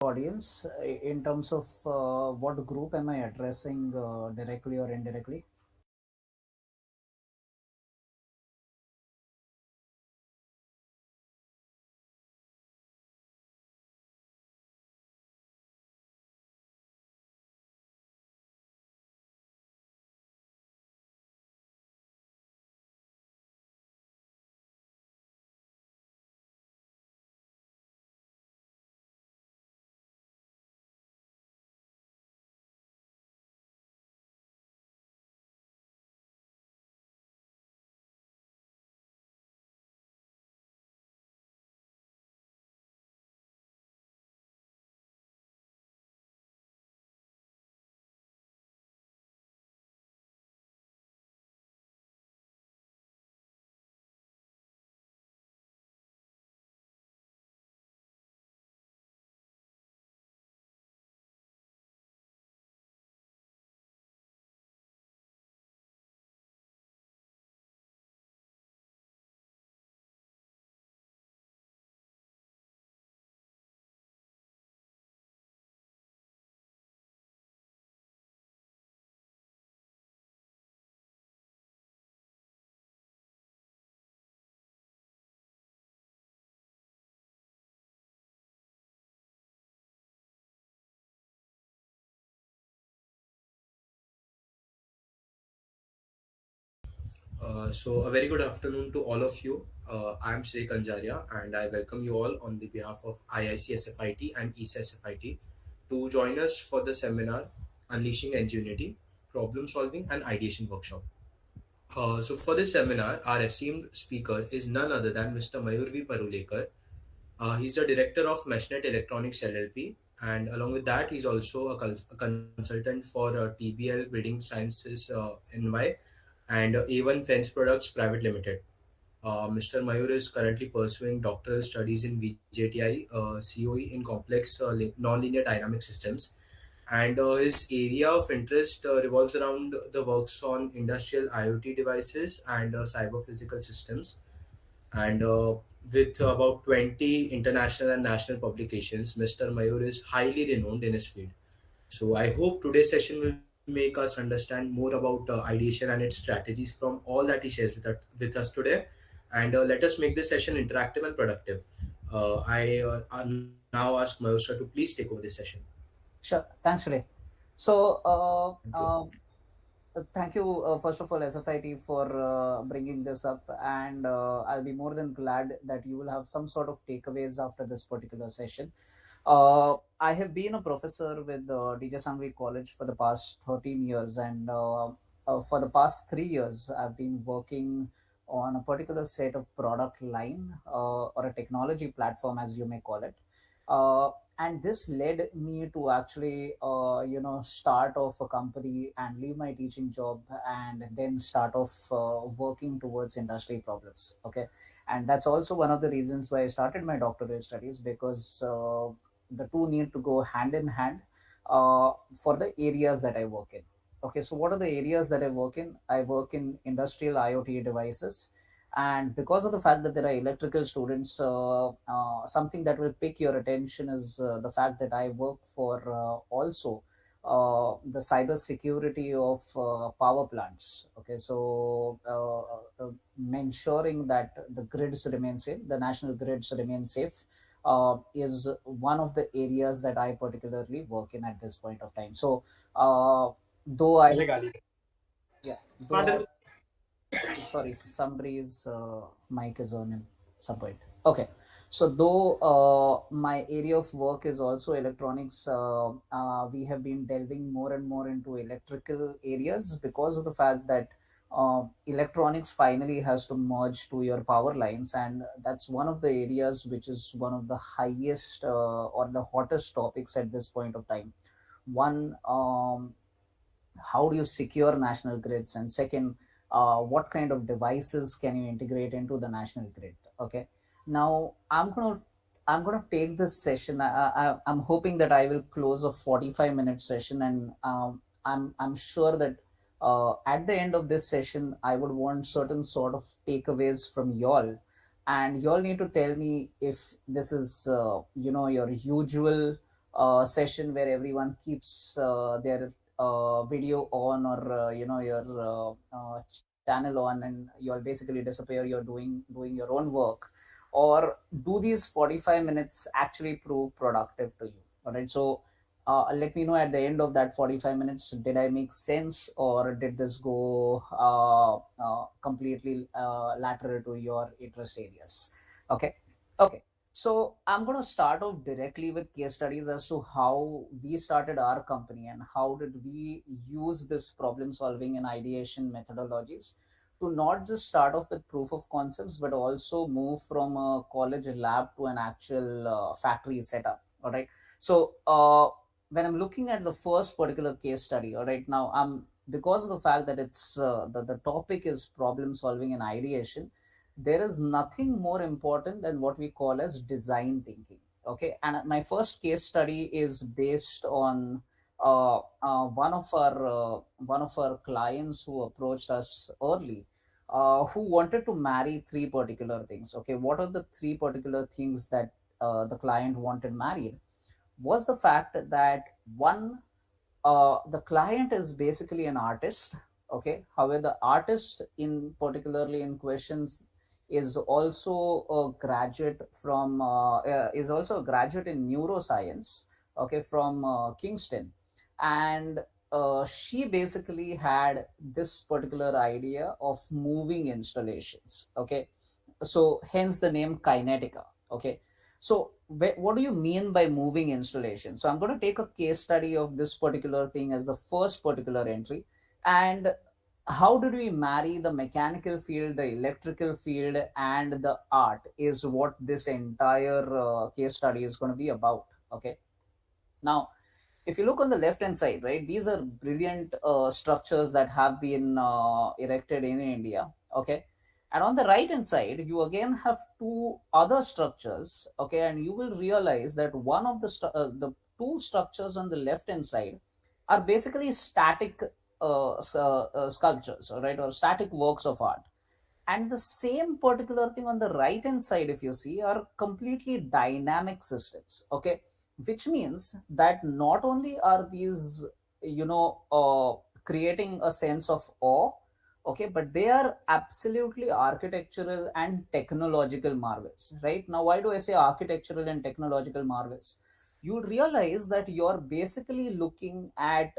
audience in terms of what group am I addressing directly or indirectly? So a very good afternoon to all of you. I am Sri Kanjaria and I welcome you all on the behalf of IICSFIT and ECSFIT to join us for the seminar Unleashing Ingenuity, Problem Solving and Ideation Workshop. So for this seminar, our esteemed speaker is none other than Mr. Mayur V. Parulekar. He's the director of Meshnet Electronics LLP, and along with that, he's also a consultant for TBL Building Sciences NY and A1 Fence Products Private Limited. Mr. Mayur is currently pursuing doctoral studies in VJTI, COE in complex nonlinear dynamic systems, and his area of interest revolves around the works on industrial IoT devices and cyber physical systems. And with about 20 international and national publications, Mr. Mayur is highly renowned in his field. So I hope today's session will make us understand more about ideation and its strategies from all that he shares with us today. And let us make this session interactive and productive. I now ask Mayur sir to please take over this session. Sure. Thanks, Ray. So, Thank you. thank you, first of all, SFIT, for bringing this up. And I'll be more than glad that you will have some sort of takeaways after this particular session. I have been a professor with DJ Sangvi College for the past 13 years, and for the past 3 years, I've been working on a particular set of product line or a technology platform, as you may call it. Uh, and this led me to actually, start off a company and leave my teaching job and then start off working towards industry problems. Okay, and that's also one of the reasons why I started my doctoral studies, because the two need to go hand in hand for the areas that I work in. Okay, so what are the areas that I work in? I work in industrial IoT devices. And because of the fact that there are electrical students, something that will pick your attention is the fact that I work for also the cyber security of power plants. Okay, so ensuring that the grids remain safe, the national grids remain safe, is one of the areas that I particularly work in at this point of time. So, though I, yeah, though I, sorry, somebody's mic is on in some point. Okay, so though my area of work is also electronics, we have been delving more and more into electrical areas because of the fact that electronics finally has to merge to your power lines, and that's one of the areas which is one of the highest or the hottest topics at this point of time. One, how do you secure national grids, and second, what kind of devices can you integrate into the national grid? Okay, now I'm gonna take this session. I'm hoping that I will close a 45-minute session, and I'm sure that at the end of this session I would want certain sort of takeaways from y'all, and y'all need to tell me if this is your usual session where everyone keeps their video on, or your channel on, and you'll basically disappear, you're doing your own work, or do these 45 minutes actually prove productive to you? All right, so let me know at the end of that 45 minutes, did I make sense, or did this go completely lateral to your interest areas? Okay. Okay, so I'm going to start off directly with case studies as to how we started our company and how did we use this problem solving and ideation methodologies to not just start off with proof of concepts, but also move from a college lab to an actual factory setup. All right. So when I'm looking at the first particular case study, all right, now I'm, because of the fact that it's the topic is problem solving and ideation, there is nothing more important than what we call as design thinking. Okay, and my first case study is based on one of our clients who approached us early, who wanted to marry three particular things. Okay, what are the three particular things that the client wanted married? Was the fact that one, the client is basically an artist. Okay, however, the artist in particularly in questions is also a graduate from is also a graduate in neuroscience, okay, from Kingston. And she basically had this particular idea of moving installations. Okay, so hence the name Kinetica. Okay, so what do you mean by moving installation? So I'm going to take a case study of this particular thing as the first particular entry. And how did we marry the mechanical field, the electrical field, and the art is what this entire case study is going to be about. Okay, now if you look on the left hand side, right, these are brilliant structures that have been erected in India. Okay, and on the right hand side you again have two other structures. Okay, and you will realize that one of the two structures on the left hand side are basically static sculptures, all right, or static works of art. And the same particular thing on the right hand side, if you see, are completely dynamic systems. Okay, which means that not only are these, creating a sense of awe, okay, but they are absolutely architectural and technological marvels. Right now, why do I say architectural and technological marvels? You realize that you're basically looking at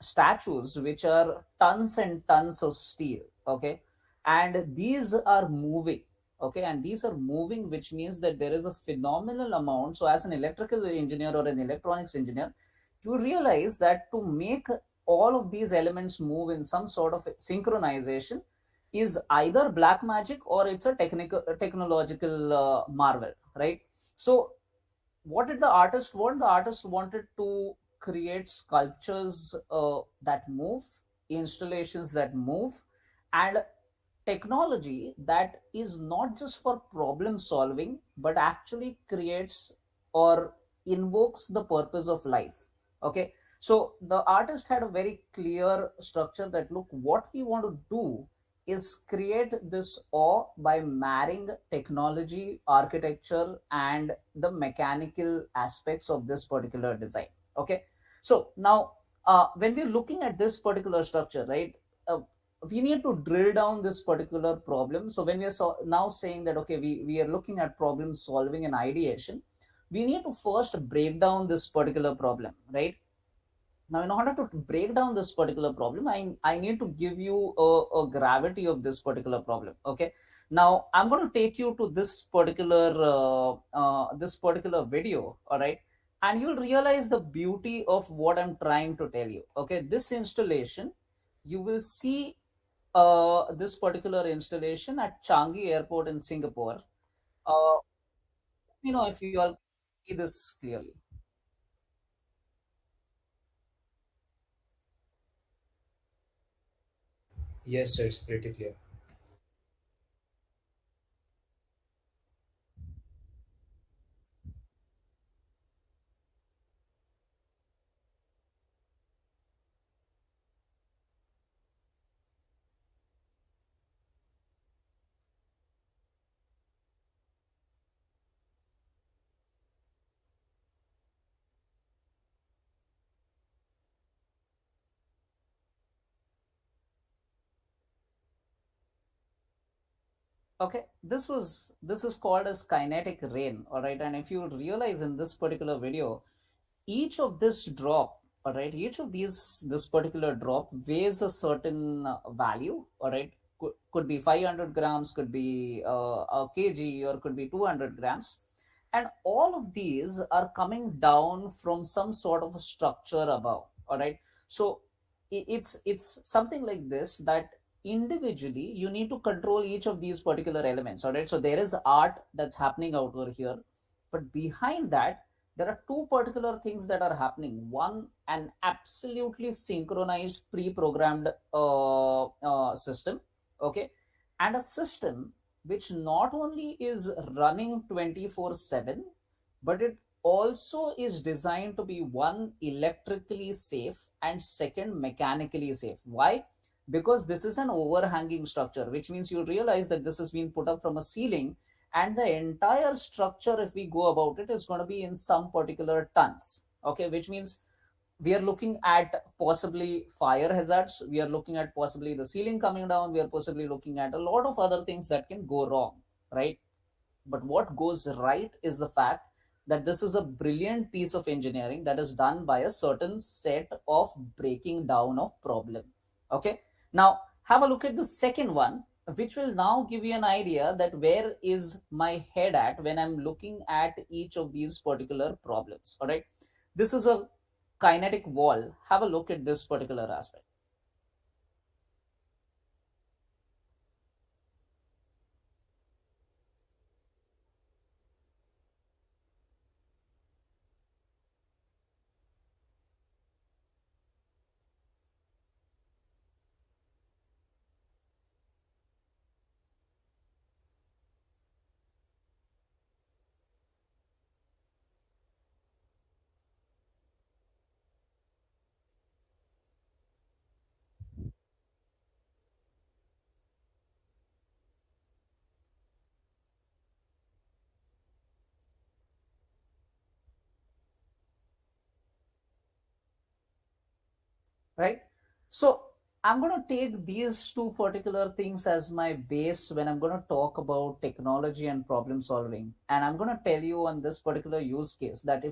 statues which are tons and tons of steel. Okay, and these are moving. Okay, and these are moving, which means that there is a phenomenal amount. So as an electrical engineer or an electronics engineer, you realize that to make all of these elements move in some sort of synchronization is either black magic or it's a technical technological marvel, right? So what did the artist want? The artist wanted to create sculptures that move, installations that move, and technology that is not just for problem solving, but actually creates or invokes the purpose of life. Okay, so the artist had a very clear structure that, look, what we want to do is create this awe by marrying technology, architecture, and the mechanical aspects of this particular design. Okay, so now when we're looking at this particular structure, right, we need to drill down this particular problem. So when we are now saying that, okay, we are looking at problem solving and ideation, we need to first break down this particular problem, right? Now, in order to break down this particular problem, I need to give you a gravity of this particular problem. Okay. Now, I'm going to take you to this particular video. All right. And you'll realize the beauty of what I'm trying to tell you. Okay. This installation, you will see this particular installation at Changi Airport in Singapore. If you all see this clearly. Yes, sir, it's pretty clear. Okay, this is called as kinetic rain, all right. And if you realize in this particular video, each of this drop, all right, each of these this particular drop weighs a certain value, all right. Could be 500 grams, could be a kg, or could be 200 grams. And all of these are coming down from some sort of a structure above, all right. So it's something like this, that individually you need to control each of these particular elements, all right. So there is art that's happening out over here, but behind that there are two particular things that are happening. One, an absolutely synchronized pre-programmed system, okay, and a system which not only is running 24/7, but it also is designed to be, one, electrically safe, and second, mechanically safe. Why? Because this is an overhanging structure, which means you realize that this has been put up from a ceiling, and the entire structure, if we go about it, is going to be in some particular tons, okay, which means we are looking at possibly fire hazards, we are looking at possibly the ceiling coming down, we are possibly looking at a lot of other things that can go wrong, right? But what goes right is the fact that this is a brilliant piece of engineering that is done by a certain set of breaking down of problem. Okay. Now have a look at the second one, which will now give you an idea that where is my head at when I'm looking at each of these particular problems. All right. This is a kinetic wall. Have a look at this particular aspect. Right. So I'm going to take these two particular things as my base when I'm going to talk about technology and problem solving, and I'm going to tell you on this particular use case that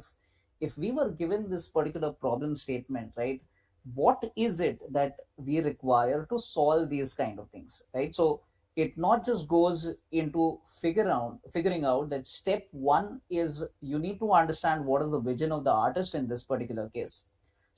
if we were given this particular problem statement, right, what is it that we require to solve these kind of things, right? So it not just goes into figuring out that step one is you need to understand what is the vision of the artist in this particular case.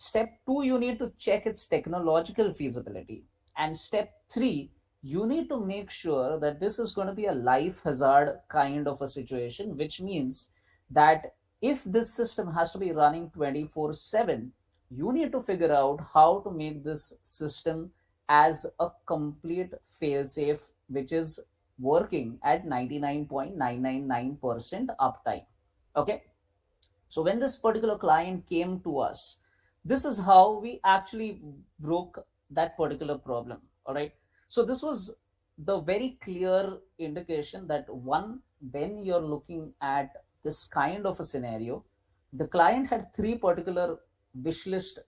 Step two, you need to check its technological feasibility. And step three, you need to make sure that this is going to be a life hazard kind of a situation, which means that if this system has to be running 24/7, you need to figure out how to make this system as a complete fail safe, which is working at 99.999% uptime. Okay. So when this particular client came to us, this is how we actually broke that particular problem. All right. So this was the very clear indication that, one, when you're looking at this kind of a scenario, the client had three particular wish lists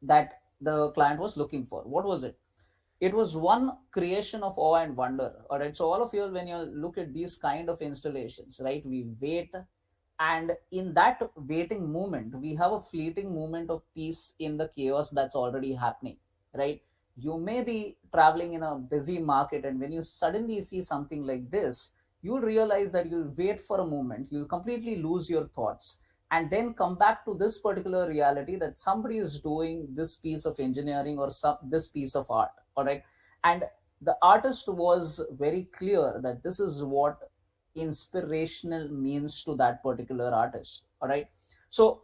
that the client was looking for. What was it? It was one, creation of awe and wonder. All right. So all of you, when you look at these kind of installations, right, we wait, and in that waiting moment we have a fleeting moment of peace in the chaos that's already happening, right? You may be traveling in a busy market, and when you suddenly see something like this, you'll realize that you'll wait for a moment, you'll completely lose your thoughts, and then come back to this particular reality that somebody is doing this piece of engineering or this piece of art. All right. And the artist was very clear that this is what inspirational means to that particular artist. All right. So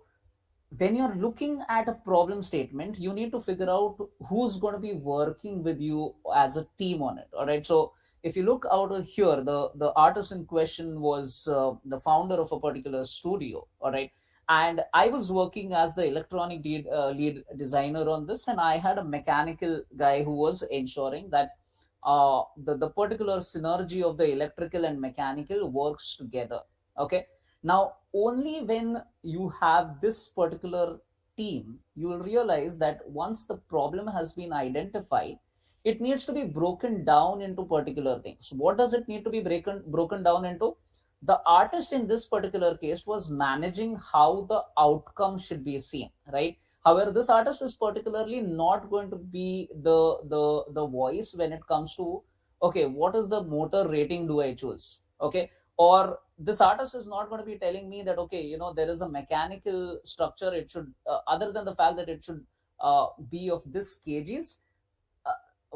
when you're looking at a problem statement, you need to figure out who's going to be working with you as a team on it. All right. So if you look out of here, the artist in question was the founder of a particular studio. All right. And I was working as the electronic lead designer on this, and I had a mechanical guy who was ensuring that the particular synergy of the electrical and mechanical works together. Okay. Now only when you have this particular team, you will realize that once the problem has been identified, it needs to be broken down into particular things. What does it need to be broken down into? The artist in this particular case was managing how the outcome should be seen, right? However, this artist is particularly not going to be the voice when it comes to, okay, what is the motor rating do I choose, okay? Or this artist is not going to be telling me that, okay, there is a mechanical structure, it should other than the fact that it should be of this kgs, uh,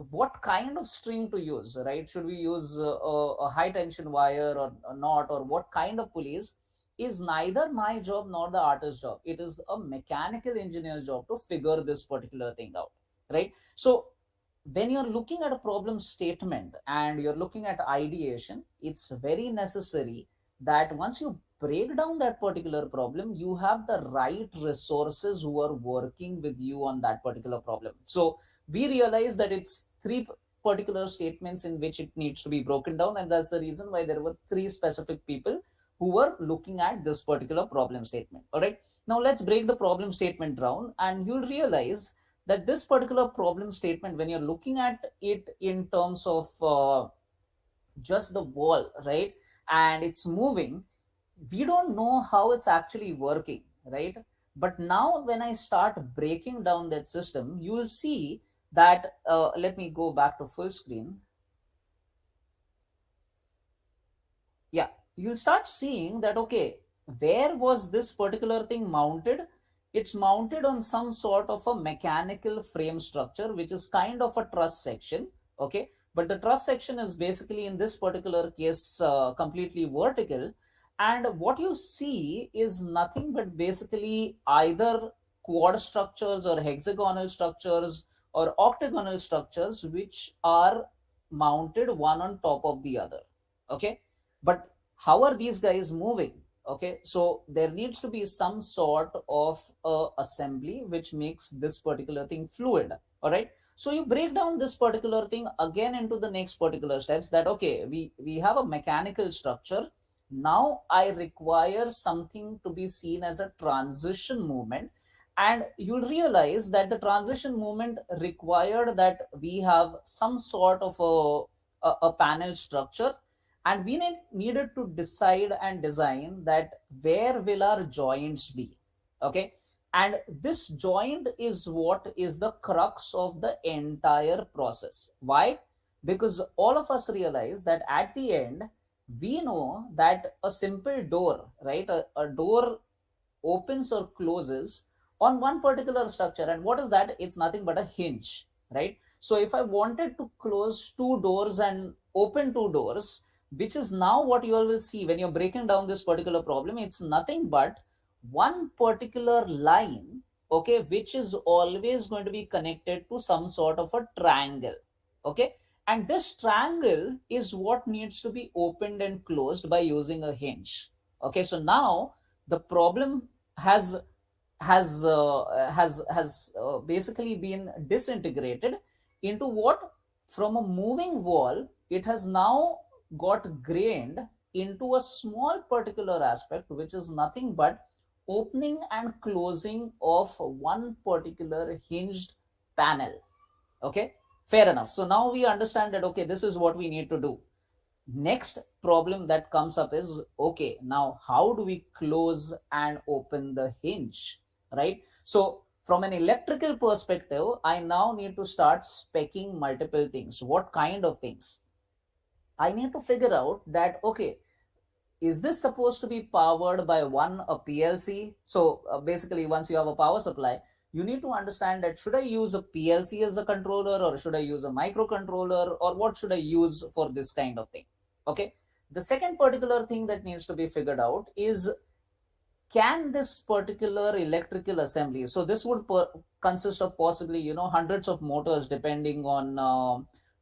what kind of string to use, right? Should we use a high tension wire or not, or what kind of pulleys, is neither my job nor the artist's job. It is a mechanical engineer's job to figure this particular thing out, right? So when you're looking at a problem statement and you're looking at ideation, it's very necessary that once you break down that particular problem, you have the right resources who are working with you on that particular problem. So we realize that it's three particular statements in which it needs to be broken down, and that's the reason why there were three specific people who were looking at this particular problem statement. All right, now let's break the problem statement down, and you'll realize that this particular problem statement, when you're looking at it in terms of just the wall, right, and it's moving, we don't know how it's actually working, right? But now when I start breaking down that system, you will see that, let me go back to full screen. Yeah, you'll start seeing that, okay, where was this particular thing mounted? It's mounted on some sort of a mechanical frame structure, which is kind of a truss section, okay? But the truss section is basically in this particular case completely vertical, and what you see is nothing but basically either quad structures or hexagonal structures or octagonal structures which are mounted one on top of the other, okay? But how are these guys moving? Okay, so there needs to be some sort of assembly which makes this particular thing fluid. All right, so you break down this particular thing again into the next particular steps, that okay, we have a mechanical structure. Now I require something to be seen as a transition movement, and you'll realize that the transition movement required that we have some sort of a panel structure, and we needed to decide and design that where will our joints be, okay? And this joint is what is the crux of the entire process. Why? Because all of us realize that at the end, we know that a simple door, right, a door opens or closes on one particular structure, and what is that? It's nothing but a hinge, right? So if I wanted to close two doors and open two doors, which is now what you all will see when you're breaking down this particular problem, it's nothing but one particular line, okay, which is always going to be connected to some sort of a triangle, okay? And this triangle is what needs to be opened and closed by using a hinge. Okay, so now the problem has basically been disintegrated into what? From a moving wall, it has now got grained into a small particular aspect, which is nothing but opening and closing of one particular hinged panel. Okay, fair enough. So now we understand that, okay, this is what we need to do. Next problem that comes up is, okay, now how do we close and open the hinge, right? So from an electrical perspective, I now need to start specing multiple things. What kind of things? I need to figure out that, okay, is this supposed to be powered by a PLC? So basically, once you have a power supply, you need to understand that should I use a PLC as a controller, or should I use a microcontroller, or what should I use for this kind of thing? Okay. The second particular thing that needs to be figured out is, can this particular electrical assembly, so this would consist of possibly hundreds of motors depending on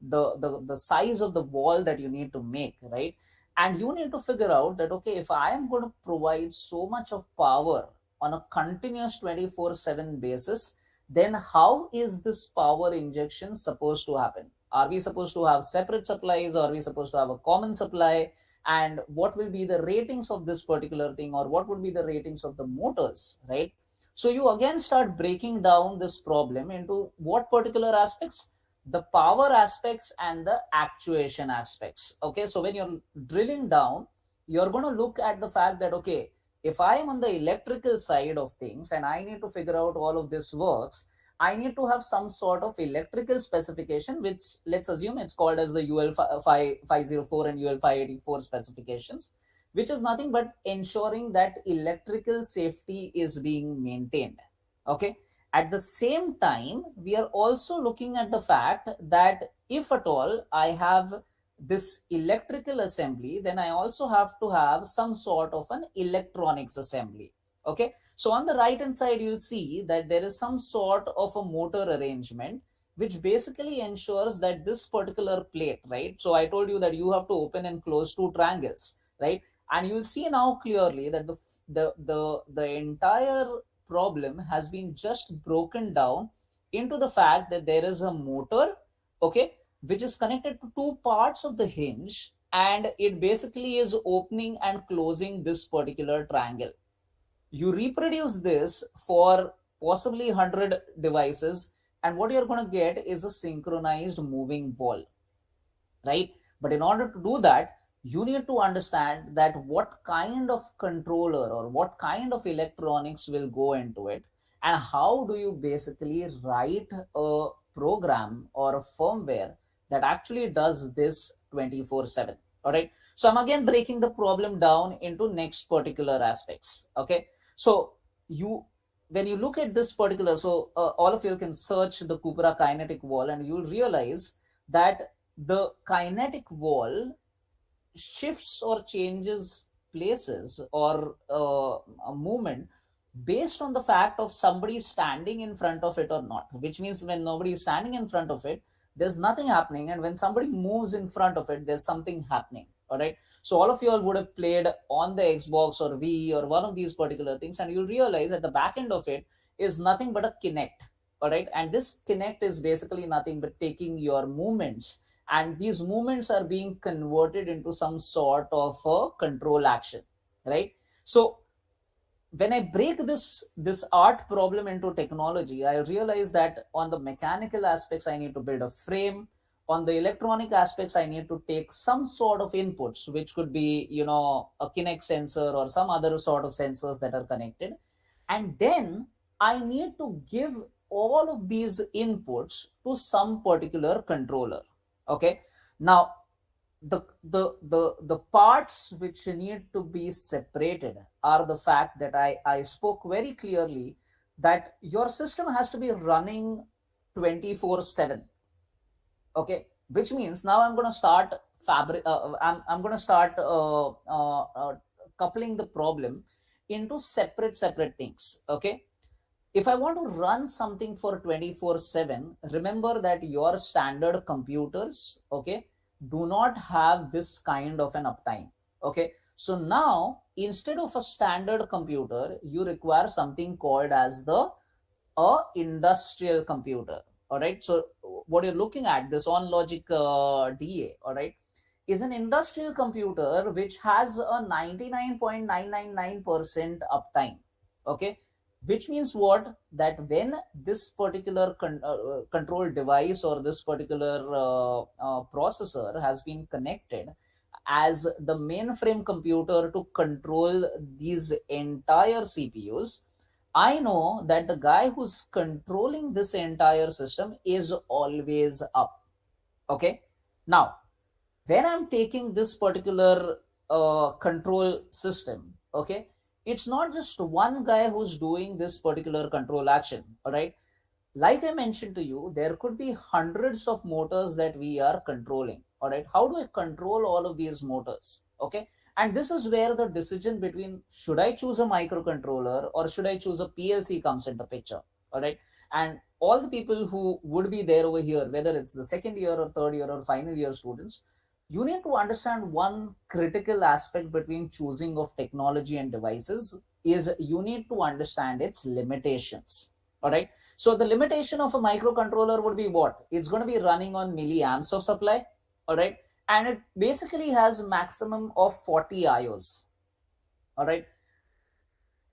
the size of the wall that you need to make, right? And you need to figure out that, okay, if I am going to provide so much of power on a continuous 24/7 basis, then how is this power injection supposed to happen? Are we supposed to have separate supplies, or are we supposed to have a common supply? And what will be the ratings of this particular thing, or what would be the ratings of the motors, right? So you again start breaking down this problem into what particular aspects? the power aspects and the actuation aspects. Okay, so when you're drilling down, you're going to look at the fact that, okay, if I am on the electrical side of things and I need to figure out all of this works, I need to have some sort of electrical specification, which let's assume it's called as the UL 504 and UL 584 specifications, which is nothing but ensuring that electrical safety is being maintained. Okay, at the same time, we are also looking at the fact that if at all I have this electrical assembly, then I also have to have some sort of an electronics assembly. Okay, so on the right hand side, you'll see that there is some sort of a motor arrangement which basically ensures that this particular plate, right? So I told you that you have to open and close two triangles, right? And you'll see now clearly that the entire problem has been just broken down into the fact that there is a motor, okay, which is connected to two parts of the hinge, and it basically is opening and closing this particular triangle. You reproduce this for possibly 100 devices, and what you're going to get is a synchronized moving ball, right? But in order to do that, you need to understand that what kind of controller or what kind of electronics will go into it, and how do you basically write a program or a firmware that actually does this 24/7. All right, so I'm again breaking the problem down into next particular aspects. Okay, so you when you look at this particular, so all of you can search the Cupra kinetic wall and you'll realize that the kinetic wall shifts or changes places or a movement based on the fact of somebody standing in front of it or not, which means when nobody is standing in front of it, there's nothing happening, and when somebody moves in front of it, there's something happening. All right, so all of you all would have played on the Xbox or Wii or one of these particular things, and you'll realize at the back end of it is nothing but a Kinect. All right, and this Kinect is basically nothing but taking your movements, and these movements are being converted into some sort of a control action, right? So when I break this art problem into technology, I realize that on the mechanical aspects I need to build a frame. On the electronic aspects, I need to take some sort of inputs, which could be, a Kinect sensor or some other sort of sensors that are connected, and then I need to give all of these inputs to some particular controller. Okay, now the parts which need to be separated are the fact that I spoke very clearly that your system has to be running 24/7. Okay, which means now I'm going to start I'm going to start coupling the problem into separate things. Okay, if I want to run something for 24/7, remember that your standard computers, okay, do not have this kind of an uptime. Okay, so now instead of a standard computer, you require something called as the a industrial computer. All right, so what you're looking at, this on logic DA, all right, is an industrial computer which has a 99.999% uptime. Okay, which means what, that when this particular control device or this particular processor has been connected as the mainframe computer to control these entire CPUs, I know that the guy who's controlling this entire system is always up. Okay, now when I'm taking this particular control system, okay, it's not just one guy who's doing this particular control action. All right, like I mentioned to you, there could be hundreds of motors that we are controlling. All right, how do I control all of these motors? Okay, and this is where the decision between should I choose a microcontroller or should I choose a PLC comes into picture. All right, and all the people who would be there over here, whether it's the second year or third year or final year students, you need to understand one critical aspect between choosing of technology and devices is you need to understand its limitations. All right, so the limitation of a microcontroller would be what? It's going to be running on milliamps of supply. All right, and it basically has maximum of 40 IOs. All right,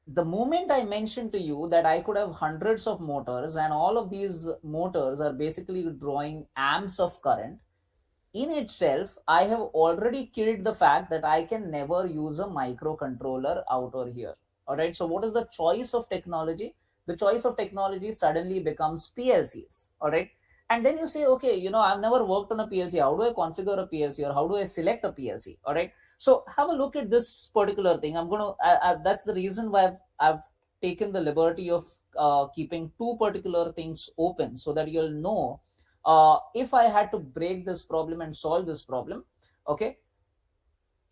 the moment I mentioned to you that I could have hundreds of motors and all of these motors are basically drawing amps of current, in itself, I have already killed the fact that I can never use a microcontroller out or here. All right. So, what is the choice of technology? The choice of technology suddenly becomes PLCs. All right. And then you say, okay, I've never worked on a PLC. How do I configure a PLC or how do I select a PLC? All right. So, have a look at this particular thing. That's the reason why I've taken the liberty of keeping two particular things open so that you'll know if I had to break this problem and solve this problem, okay,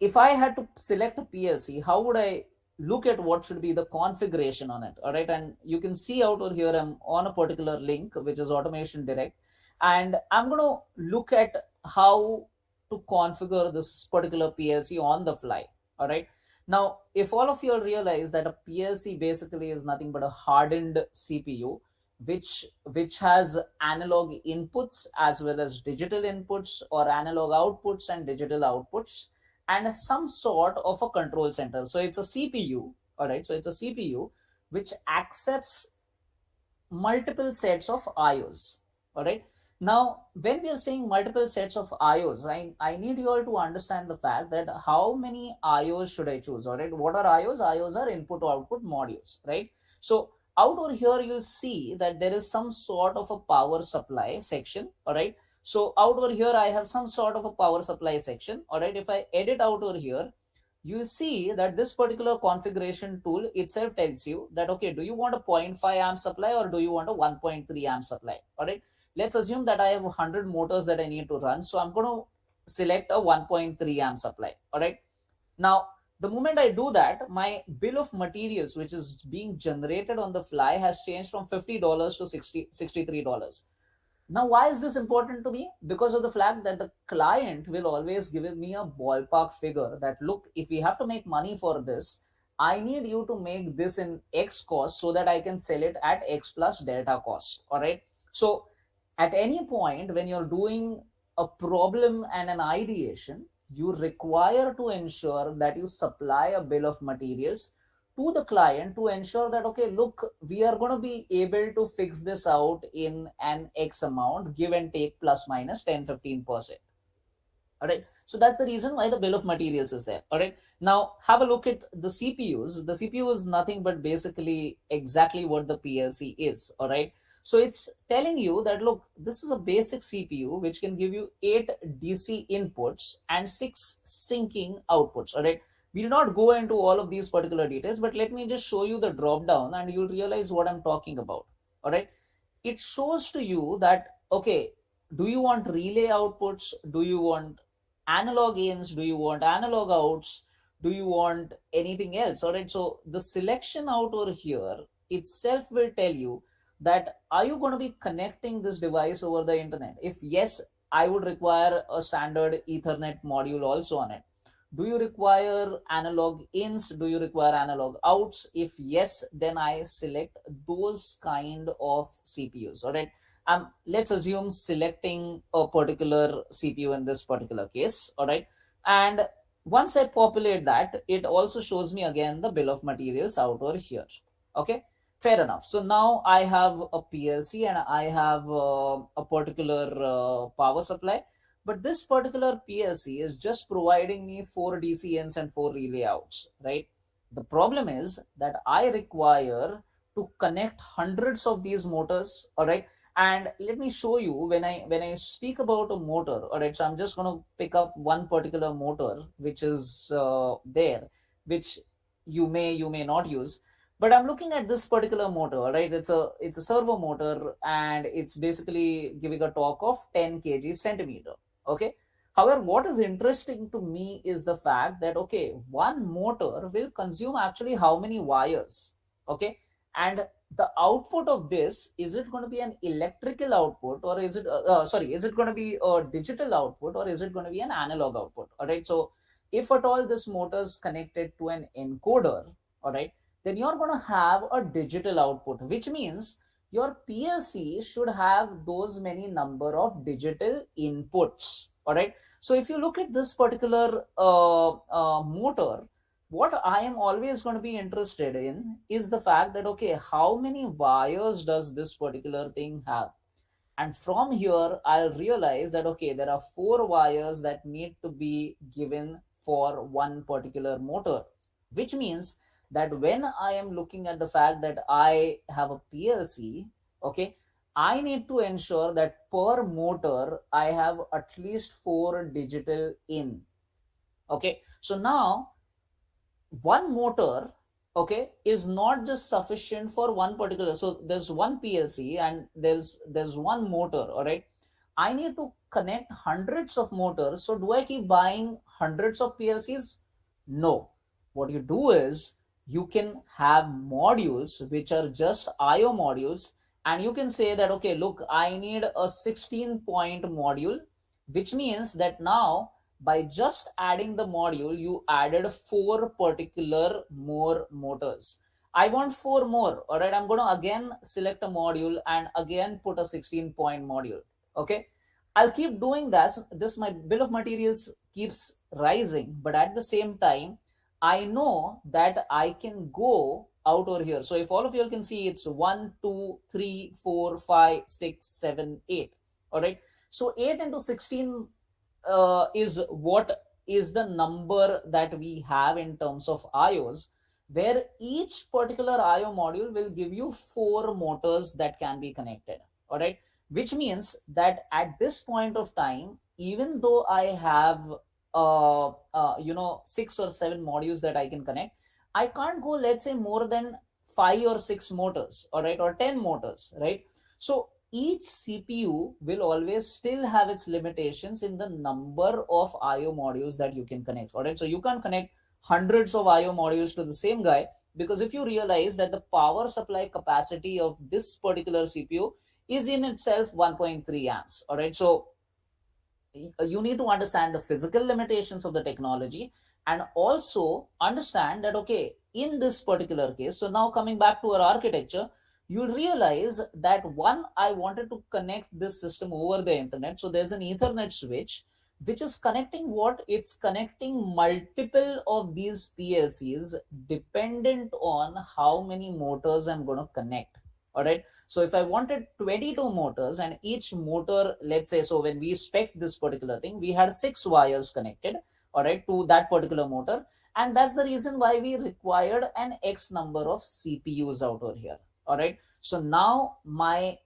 if I had to select a PLC, how would I look at what should be the configuration on it? All right. And you can see out over here, I'm on a particular link, which is Automation Direct. And I'm going to look at how to configure this particular PLC on the fly. All right. Now, if all of you all realize that a PLC basically is nothing but a hardened CPU, which has analog inputs as well as digital inputs, or analog outputs and digital outputs, and some sort of a control center. So it's a CPU, all right. So it's a CPU which accepts multiple sets of IOs. All right. Now, when we are saying multiple sets of IOs, I need you all to understand the fact that how many IOs should I choose? All right. What are IOs? IOs are input output modules, right? So out over here, you'll see that there is some sort of a power supply section. All right. So out over here, I have some sort of a power supply section. All right. If I edit out over here, you see that this particular configuration tool itself tells you that, okay, do you want a zero point 0.5 amp supply or do you want a 1.3 amp supply? All right. Let's assume that I have 100 motors that I need to run. So I'm going to select a 1.3 amp supply. All right. Now, the moment I do that, my bill of materials, which is being generated on the fly, has changed from $50 to $63. Now, why is this important to me? Because of the fact that the client will always give me a ballpark figure that, look, if we have to make money for this, I need you to make this in X cost so that I can sell it at X plus delta cost. All right. So, at any point when you're doing a problem and an ideation, you require to ensure that you supply a bill of materials to the client to ensure that, okay, look, we are going to be able to fix this out in an X amount, give and take plus minus 10-15%. All right. So that's the reason why the bill of materials is there. All right. Now have a look at the CPUs. The CPU is nothing but basically exactly what the PLC is. All right. So it's telling you that, look, this is a basic CPU which can give you 8 DC inputs and 6 syncing outputs. All right. We'll not go into all of these particular details, but let me just show you the drop down and you'll realize what I'm talking about. All right. It shows to you that, okay, do you want relay outputs? Do you want analog ins? Do you want analog outs? Do you want anything else? All right. So the selection out over here itself will tell you that, are you going to be connecting this device over the internet? If yes, I would require a standard Ethernet module also on it. Do you require analog ins? Do you require analog outs? If yes, then I select those kind of CPUs. All right. Let's assume selecting a particular CPU in this particular case. All right. And once I populate that, it also shows me again the bill of materials out over here. Okay. Fair enough. So now I have a PLC and I have a particular power supply. But this particular PLC is just providing me 4 DC ins and 4 relay outs, right? The problem is that I require to connect hundreds of these motors, all right? And let me show you when I speak about a motor, all right? So I'm just going to pick up one particular motor which is there, which you may not use, but I'm looking at this particular motor, right? It's a servo motor and it's basically giving a torque of 10 kg centimeter. Okay. However, what is interesting to me is the fact that, okay, one motor will consume actually how many wires? Okay. And the output of this, is it going to be an electrical output or is it, is it going to be a digital output or is it going to be an analog output? All right. So if at all this motor is connected to an encoder, all right, then you're going to have a digital output, which means your PLC should have those many number of digital inputs. All right. So if you look at this particular motor, what I am always going to be interested in is the fact that okay, how many wires does this particular thing have? And from here I'll realize that okay, there are four wires that need to be given for one particular motor, which means that when I am looking at the fact that I have a PLC, okay, I need to ensure that per motor I have at least four digital in. Okay, so now one motor, okay, is not just sufficient for one particular. So there's one PLC and there's one motor. All right, I need to connect hundreds of motors. So do I keep buying hundreds of PLCs? No. What you do is you can have modules which are just IO modules, and you can say that okay, look, I need a 16 point module, which means that now by just adding the module you added four particular more motors. I want four more. All right, I'm going to again select a module and again put a 16 point module. Okay, I'll keep doing that. This my bill of materials keeps rising, but at the same time I know that I can go out over here. So if all of you can see, it's 1 2 3 4 5 6 7 8. All right, so 8 into 16 is what is the number that we have in terms of IOs, where each particular IO module will give you four motors that can be connected. All right, which means that at this point of time, even though I have six or seven modules that I can connect, I can't go, let's say, more than five or six motors, all right, or 10 motors, right? So each CPU will always still have its limitations in the number of IO modules that you can connect. All right, so you can't connect hundreds of IO modules to the same guy, because if you realize that the power supply capacity of this particular CPU is in itself 1.3 amps. All right, so you need to understand the physical limitations of the technology and also understand that okay, in this particular case, so now coming back to our architecture, you'll realize that one, I wanted to connect this system over the internet, so there's an ethernet switch which is connecting what, it's connecting multiple of these PLCs dependent on how many motors I'm going to connect. All right, so if I wanted 22 motors and each motor, let's say, so when we spec this particular thing, we had six wires connected, all right, to that particular motor. And that's the reason why we required an X number of CPUs out over here. All right, so now my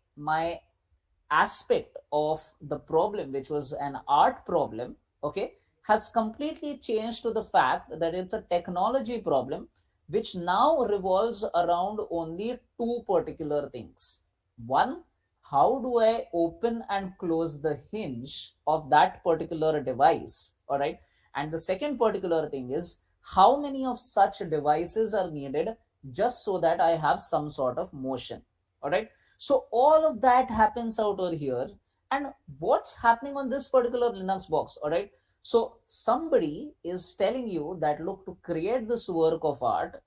aspect of the problem, which was an art problem, okay, has completely changed to the fact that it's a technology problem, which now revolves around only two particular things. One, how do I open and close the hinge of that particular device? All right, and the second particular thing is how many of such devices are needed just so that I have some sort of motion. All right, so all of that happens out over here. And what's happening on this particular Linux box? All right, so somebody is telling you that look, to create this work of art,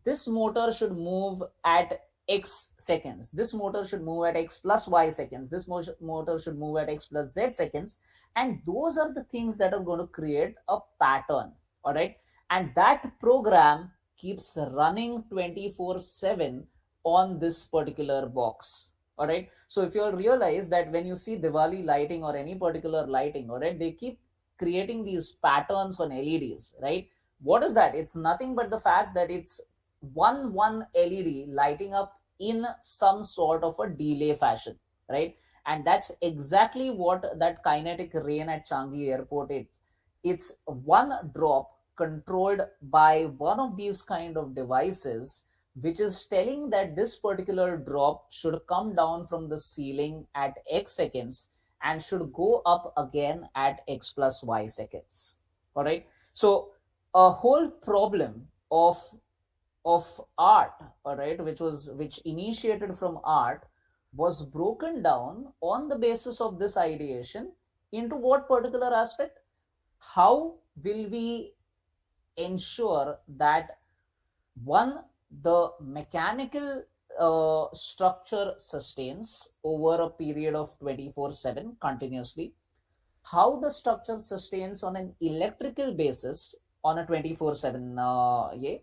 this motor should move at X seconds, this motor should move at X plus Y seconds, this motor should move at X plus Z seconds, and those are the things that are going to create a pattern. All right, and that program keeps running 24/7 on this particular box. All right, so if you'll realize that when you see Diwali lighting or any particular lighting, all right, they keep creating these patterns on LEDs, right? What is that? It's nothing but the fact that it's one LED lighting up in some sort of a delay fashion, right? And that's exactly what that kinetic rain at Changi airport is. It's one drop controlled by one of these kind of devices, which is telling that this particular drop should come down from the ceiling at X seconds and should go up again at X plus Y seconds. All right, so a whole problem of art, all right, which initiated from art, was broken down on the basis of this ideation into what particular aspect? How will we ensure that one, the mechanical structure sustains over a period of 24/7 continuously, how the structure sustains on an electrical basis on a 24/7, yeah.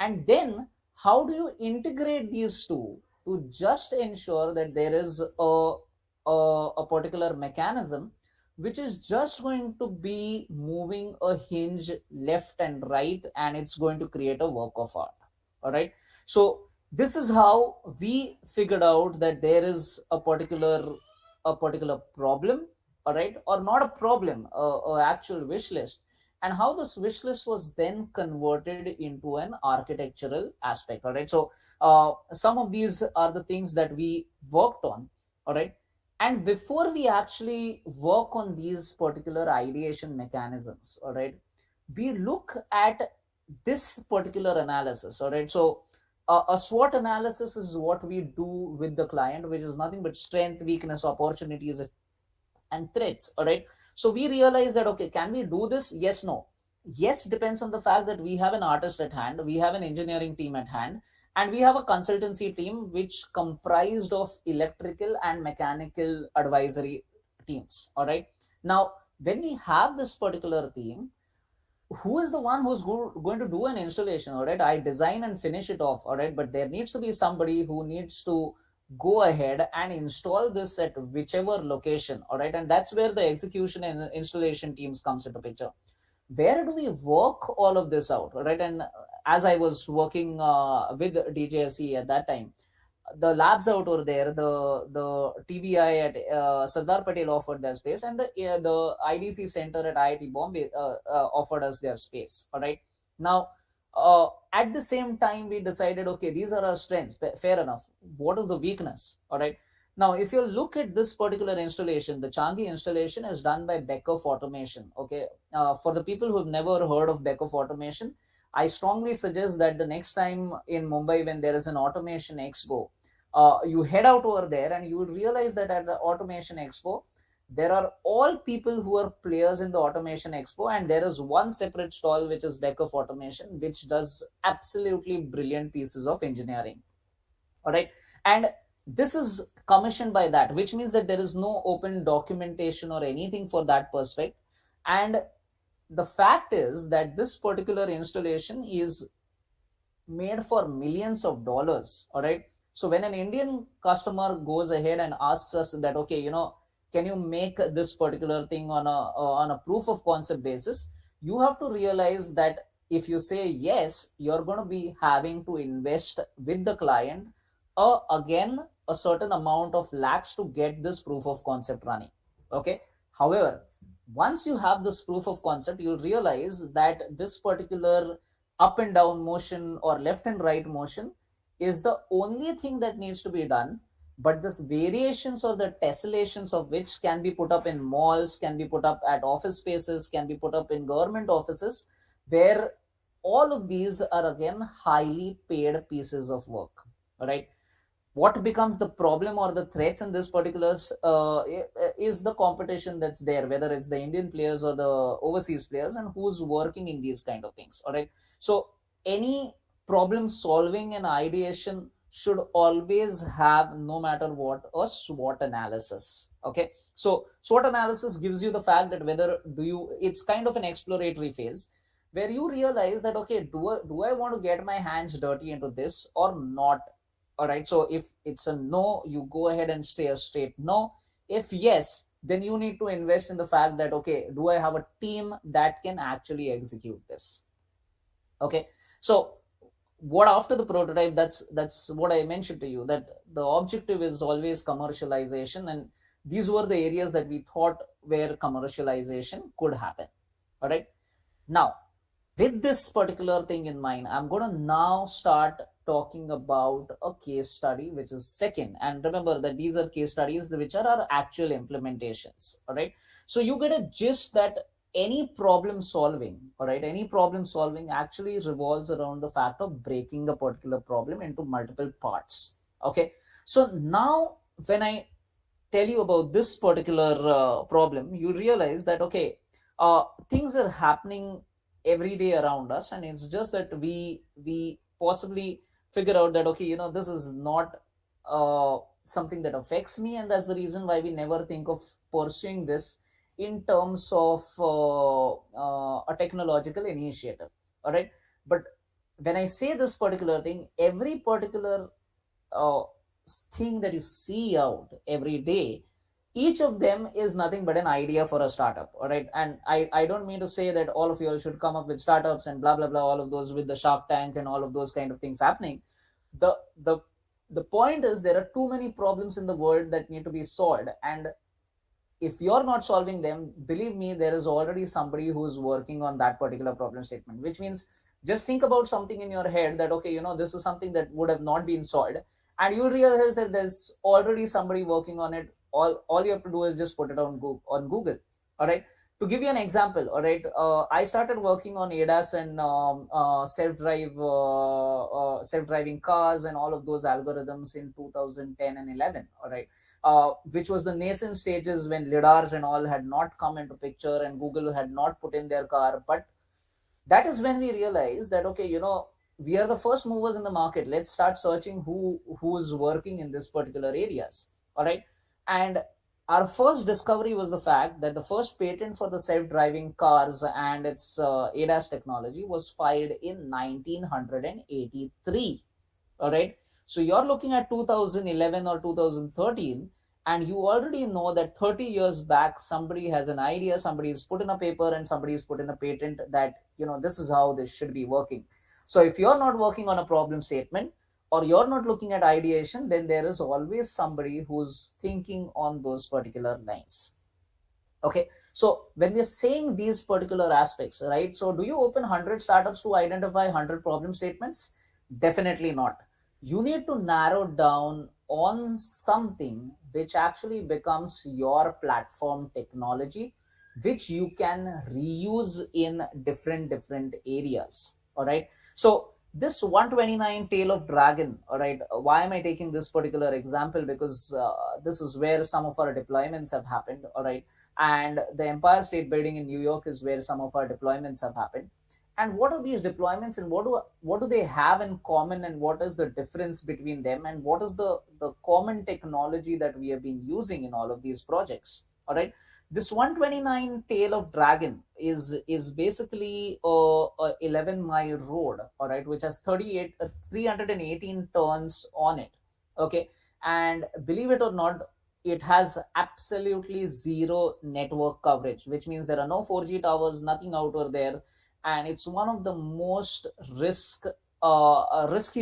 And then how do you integrate these two to just ensure that there is a particular mechanism which is just going to be moving a hinge left and right, and it's going to create a work of art. All right. So this is how we figured out that there is a particular problem, all right, or not a problem, a actual wish list, and how this wish list was then converted into an architectural aspect. All right. So some of these are the things that we worked on. All right. And before we actually work on these particular ideation mechanisms, all right, we look at this particular analysis. All right. So a SWOT analysis is what we do with the client, which is nothing but strength, weakness, opportunities, and threats. All right. So we realize that, okay, can we do this? Yes, no. Yes depends on the fact that we have an artist at hand, we have an engineering team at hand, and we have a consultancy team which comprised of electrical and mechanical advisory teams. All right. Now when we have this particular team, who is the one who's going to do an installation? All right, I design and finish it off. All right, but there needs to be somebody who needs to go ahead and install this at whichever location. All right, and that's where the execution and installation teams comes into picture. Where do we work all of this out? All right, and as I was working with DJSE at that time, the labs out over there, the TBI at Sardar Patel offered their space, and the IDC center at IIT Bombay offered us their space. All right. Now, at the same time, we decided, okay, these are our strengths. Fair enough. What is the weakness? All right. Now, if you look at this particular installation, the Changi installation is done by Beckhoff Automation. Okay. For the people who have never heard of Beckhoff Automation, I strongly suggest that the next time in Mumbai, when there is an automation expo, you head out over there and you will realize that at the automation expo, there are all people who are players in the automation expo, and there is one separate stall which is Beckhoff Automation, which does absolutely brilliant pieces of engineering. All right. And this is commissioned by that, which means that there is no open documentation or anything for that perspective. And the fact is that this particular installation is made for millions of dollars. All right. So when an Indian customer goes ahead and asks us that, okay, can you make this particular thing on a proof of concept basis, you have to realize that if you say yes, you're going to be having to invest with the client again a certain amount of lakhs to get this proof of concept running. Okay. However, once you have this proof of concept, you'll realize that this particular up and down motion or left and right motion is the only thing that needs to be done. But this variations or the tessellations of which can be put up in malls, can be put up at office spaces, can be put up in government offices, where all of these are again highly paid pieces of work. All right. What becomes the problem or the threats in this particular is the competition that's there, whether it's the Indian players or the overseas players, and who's working in these kind of things. All right. So any problem solving and ideation should always have, no matter what, a SWOT analysis. Okay. So SWOT analysis gives you the fact that whether do you, it's kind of an exploratory phase where you realize that, okay, do I want to get my hands dirty into this or not? All right. So if it's a no, you go ahead and stay a straight no. If yes, then you need to invest in the fact that, okay, do I have a team that can actually execute this? Okay. So what after the prototype, that's what I mentioned to you, that the objective is always commercialization, and these were the areas that we thought where commercialization could happen. All right. Now, with this particular thing in mind, I'm going to now start talking about a case study, which is second. And remember that these are case studies which are our actual implementations. All right. So you get a gist that any problem solving, all right, any problem solving actually revolves around the fact of breaking a particular problem into multiple parts. Okay. So now when I tell you about this particular problem, you realize that, okay, things are happening every day around us, and it's just that we possibly figure out that, okay, this is not something that affects me, and that's the reason why we never think of pursuing this in terms of a technological initiative. All right. But when I say this particular thing, every particular uh, thing that you see out every day, each of them is nothing but an idea for a startup. All right. And I don't mean to say that all of you all should come up with startups and blah blah blah, all of those with the Shark Tank and all of those kind of things happening. The the the point is, there are too many problems in the world that need to be solved, and if you're not solving them, believe me, there is already somebody who's working on that particular problem statement. Which means, just think about something in your head that, okay, this is something that would have not been solved, and you'll realize that there's already somebody working on it. All you have to do is just put it on Google. All right. To give you an example, all right, I started working on ADAS and self-driving cars and all of those algorithms in 2010 and 11. All right. Which was the nascent stages when lidars and all had not come into picture and Google had not put in their car. But that is when we realized that, okay, we are the first movers in the market. Let's start searching who's working in this particular areas. All right. And our first discovery was the fact that the first patent for the self-driving cars and its ADAS technology was filed in 1983. All right. So you're looking at 2011 or 2013, and you already know that 30 years back somebody has an idea, somebody's put in a paper, and somebody's put in a patent that, this is how this should be working. So if you're not working on a problem statement, or you're not looking at ideation, then there is always somebody who's thinking on those particular lines. Okay. So when we're saying these particular aspects, right, so do you open 100 startups to identify 100 problem statements? Definitely not. You need to narrow down on something which actually becomes your platform technology, which you can reuse in different areas. All right. So this 129 tail of dragon, all right, why am I taking this particular example? Because this is where some of our deployments have happened. All right. And the Empire State Building in New York is where some of our deployments have happened. And what are these deployments, and what do they have in common, and what is the difference between them, and what is the common technology that we have been using in all of these projects? All right. This 129 tail of dragon is basically a 11-mile road, all right, which has 318 turns on it. Okay. And believe it or not, it has absolutely zero network coverage, which means there are no 4G towers, nothing out over there. And it's one of the most risky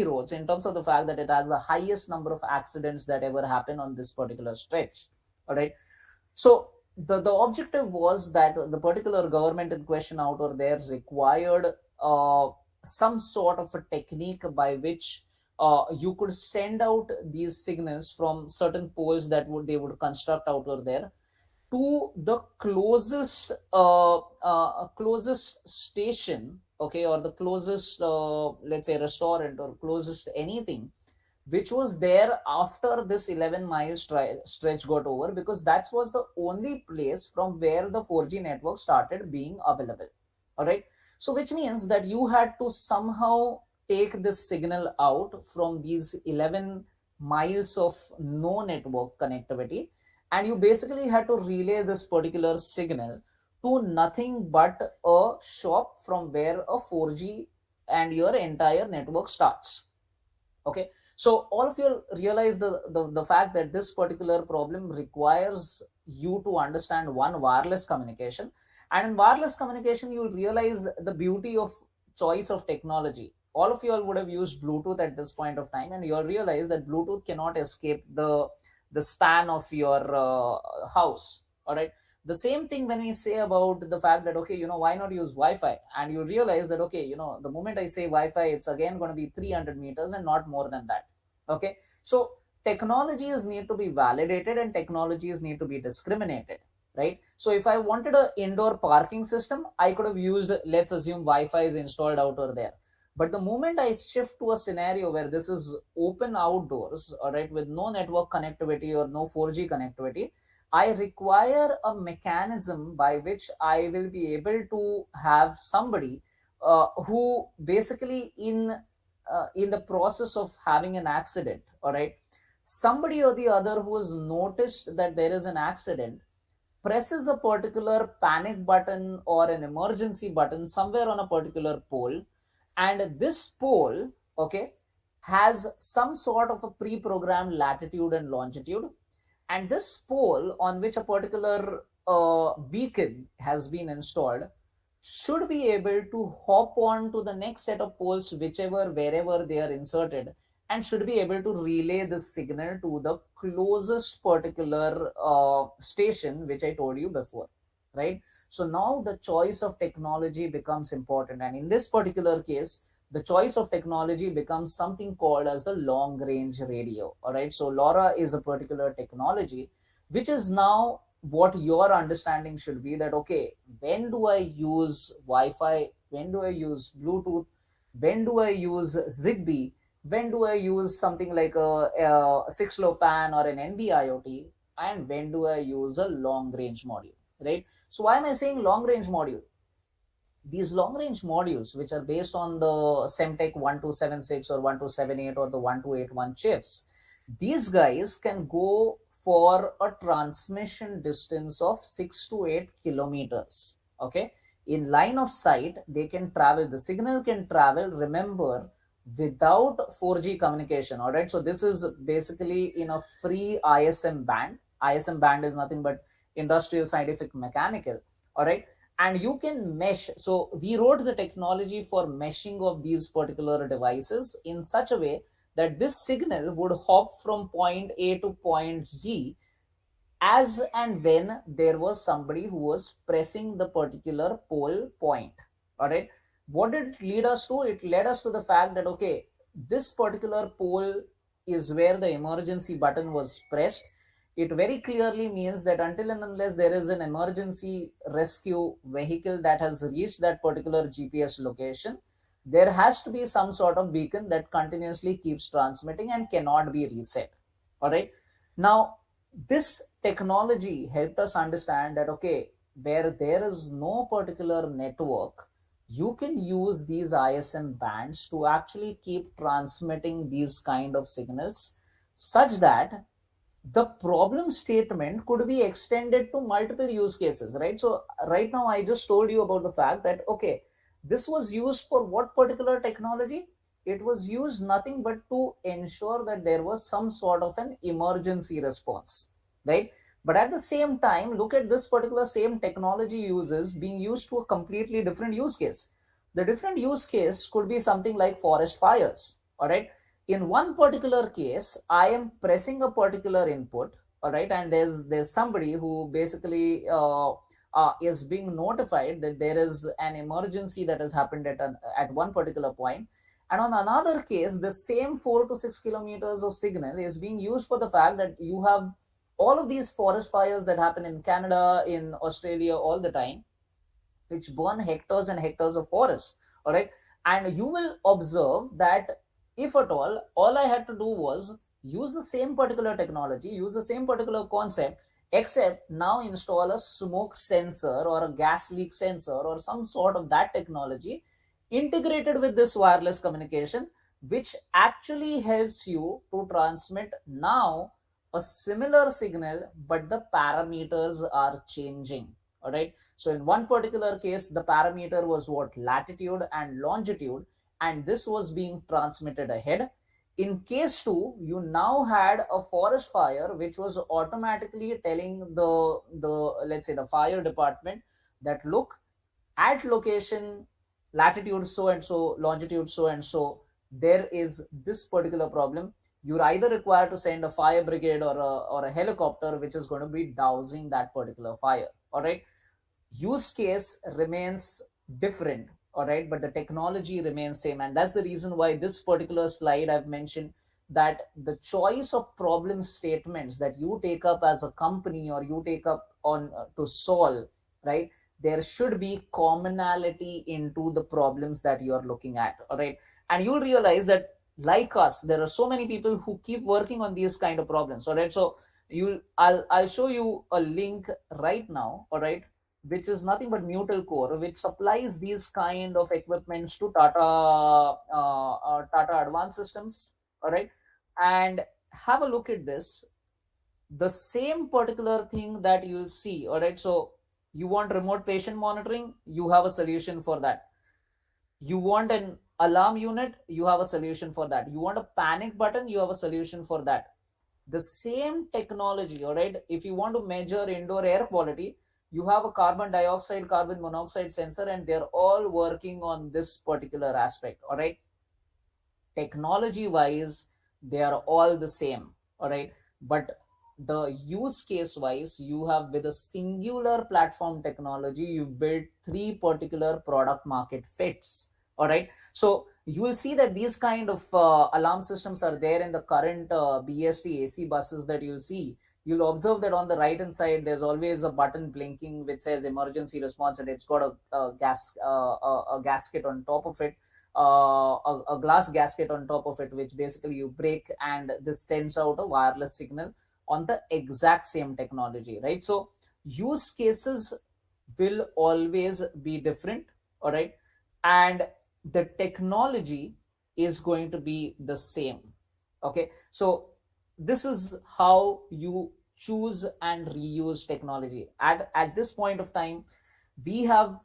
roads, in terms of the fact that it has the highest number of accidents that ever happen on this particular stretch. All right. So the objective was that the particular government in question out over there required some sort of a technique by which you could send out these signals from certain poles that they would construct out over there to the closest station, okay, or the closest, let's say, restaurant, or closest anything which was there after this 11-mile stretch got over, because that was the only place from where the 4G network started being available. All right. So which means that you had to somehow take this signal out from these 11 miles of no network connectivity, and you basically had to relay this particular signal to nothing but a shop from where a 4G and your entire network starts. Okay. So all of you realize the fact that this particular problem requires you to understand one, wireless communication. And in wireless communication, you will realize the beauty of choice of technology. All of you all would have used Bluetooth at this point of time, and you'll realize that Bluetooth cannot escape the span of your house. All right. The same thing when we say about the fact that, okay, why not use Wi-Fi, and you realize that, okay, the moment I say Wi-Fi, it's again going to be 300 meters and not more than that. Okay. So technologies need to be validated, and technologies need to be discriminated, right? So if I wanted an indoor parking system, I could have used, let's assume, Wi-Fi is installed out over there. But the moment I shift to a scenario where this is open outdoors, all right, with no network connectivity or no 4G connectivity, I require a mechanism by which I will be able to have somebody who basically in the process of having an accident, all right, somebody or the other who has noticed that there is an accident, presses a particular panic button or an emergency button somewhere on a particular pole, and this pole, okay, has some sort of a pre-programmed latitude and longitude, and this pole on which a particular beacon has been installed should be able to hop on to the next set of poles, whichever wherever they are inserted, and should be able to relay this signal to the closest particular station, which I told you before, right? So now the choice of technology becomes important, and in this particular case, the choice of technology becomes something called as the long range radio. All right, so LoRa is a particular technology which is now what your understanding should be, that okay, when do I use Wi-Fi, when do I use Bluetooth, when do I use Zigbee, when do I use something like a 6LoWPAN or an NB-IoT, and when do I use a long range module, right? So why am I saying long range module? These long range modules, which are based on the Semtech 1276 or 1278 or the 1281 chips, these guys can go for a transmission distance of 6 to 8 kilometers. Okay, in line of sight they can travel, the signal can travel, remember, without 4G communication. All right, so this is basically in a free ISM band. ISM band is nothing but industrial scientific mechanical. All right, and you can mesh. So we wrote the technology for meshing of these particular devices in such a way that this signal would hop from point A to point Z as and when there was somebody who was pressing the particular pole point. All right, what did it lead us to? It led us to the fact that okay, this particular pole is where the emergency button was pressed. It very clearly means that until and unless there is an emergency rescue vehicle that has reached that particular GPS location, there has to be some sort of beacon that continuously keeps transmitting and cannot be reset. All right, now this technology helped us understand that okay, where there is no particular network, you can use these ISM bands to actually keep transmitting these kind of signals, such that the problem statement could be extended to multiple use cases, right? So right now I just told you about the fact that okay, this was used for what particular technology? It was used nothing but to ensure that there was some sort of an emergency response, right? But at the same time, look at this particular same technology uses being used to a completely different use case. The different use case could be something like forest fires. All right, in one particular case I am pressing a particular input. All right, and there's somebody who basically is being notified that there is an emergency that has happened at one particular point. And on another case, the same 4 to 6 kilometers of signal is being used for the fact that you have all of these forest fires that happen in Canada, in Australia all the time, which burn hectares and hectares of forest. All right, and you will observe that if at all I had to do was use the same particular technology, use the same particular concept, except now install a smoke sensor or a gas leak sensor or some sort of that technology integrated with this wireless communication, which actually helps you to transmit now a similar signal, but the parameters are changing. All right, so in one particular case, the parameter was what? Latitude and longitude, and this was being transmitted ahead. In case 2, you now had a forest fire which was automatically telling the let's say the fire department that look, at location latitude so and so, longitude so and so, there is this particular problem. You're either required to send a fire brigade or a helicopter which is going to be dousing that particular fire. All right, use case remains different. All right, but the technology remains same, and that's the reason why this particular slide I've mentioned that the choice of problem statements that you take up as a company or you take up on to solve, right, there should be commonality into the problems that you're looking at. All right, and you'll realize that like us, there are so many people who keep working on these kind of problems. All right, so I'll show you a link right now. All right, which is nothing but Mutual Core, which supplies these kind of equipments to Tata Advanced Systems. All right, and have a look at this. the same particular thing that you'll see. All right, so you want remote patient monitoring, you have a solution for that. You want an alarm unit, you have a solution for that. You want a panic button, you have a solution for that. The same technology, all right, if you want to measure indoor air quality, you have a carbon dioxide, carbon monoxide sensor, and they're all working on this particular aspect. All right, technology wise they are all the same. All right, but the use case wise, you have, with a singular platform technology, you built three particular product market fits. All right, so you will see that these kind of alarm systems are there in the current BST AC buses that you'll see. You'll observe that on the right hand side there's always a button blinking which says emergency response, and it's got a gasket on top of it, a glass gasket on top of it, which basically you break and this sends out a wireless signal on the exact same technology, right? So use cases will always be different. All right, and the technology is going to be the same. Okay, so this is how you choose and reuse technology. At this point of time, we have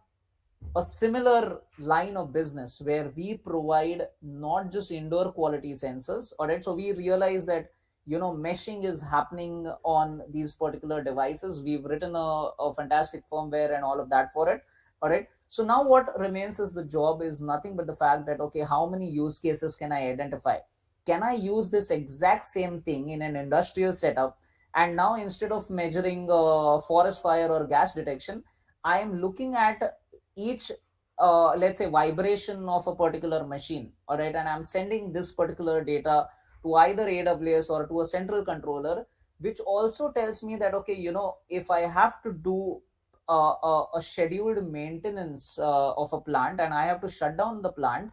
a similar line of business where we provide not just indoor quality sensors. All right, so we realize that meshing is happening on these particular devices. We've written a fantastic firmware and all of that for it. All right, so now what remains is the job is nothing but the fact that, okay, how many use cases can I identify? Can I use this exact same thing in an industrial setup? And now instead of measuring forest fire or gas detection, I am looking at each let's say vibration of a particular machine. All right, and I'm sending this particular data to either AWS or to a central controller, which also tells me that, okay, if I have to do a scheduled maintenance of a plant, and I have to shut down the plant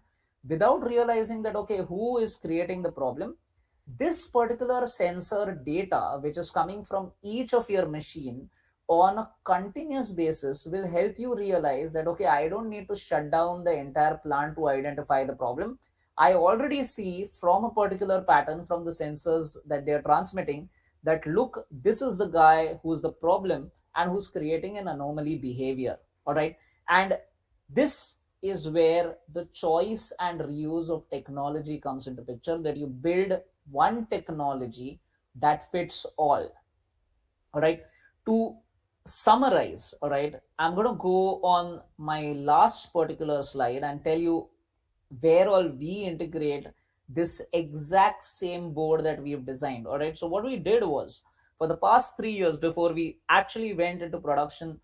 without realizing that, okay, who is creating the problem, this particular sensor data which is coming from each of your machine on a continuous basis will help you realize that, okay, I don't need to shut down the entire plant to identify the problem. I already see from a particular pattern from the sensors that they are transmitting that, look, this is the guy who's the problem and who's creating an anomaly behavior. All right, and this is where the choice and reuse of technology comes into picture, that you build one technology that fits all. All right, to summarize, all right, I'm going to go on my last particular slide and tell you where all we integrate this exact same board that we've designed. All right, so what we did was, for the past 3 years before we actually went into production,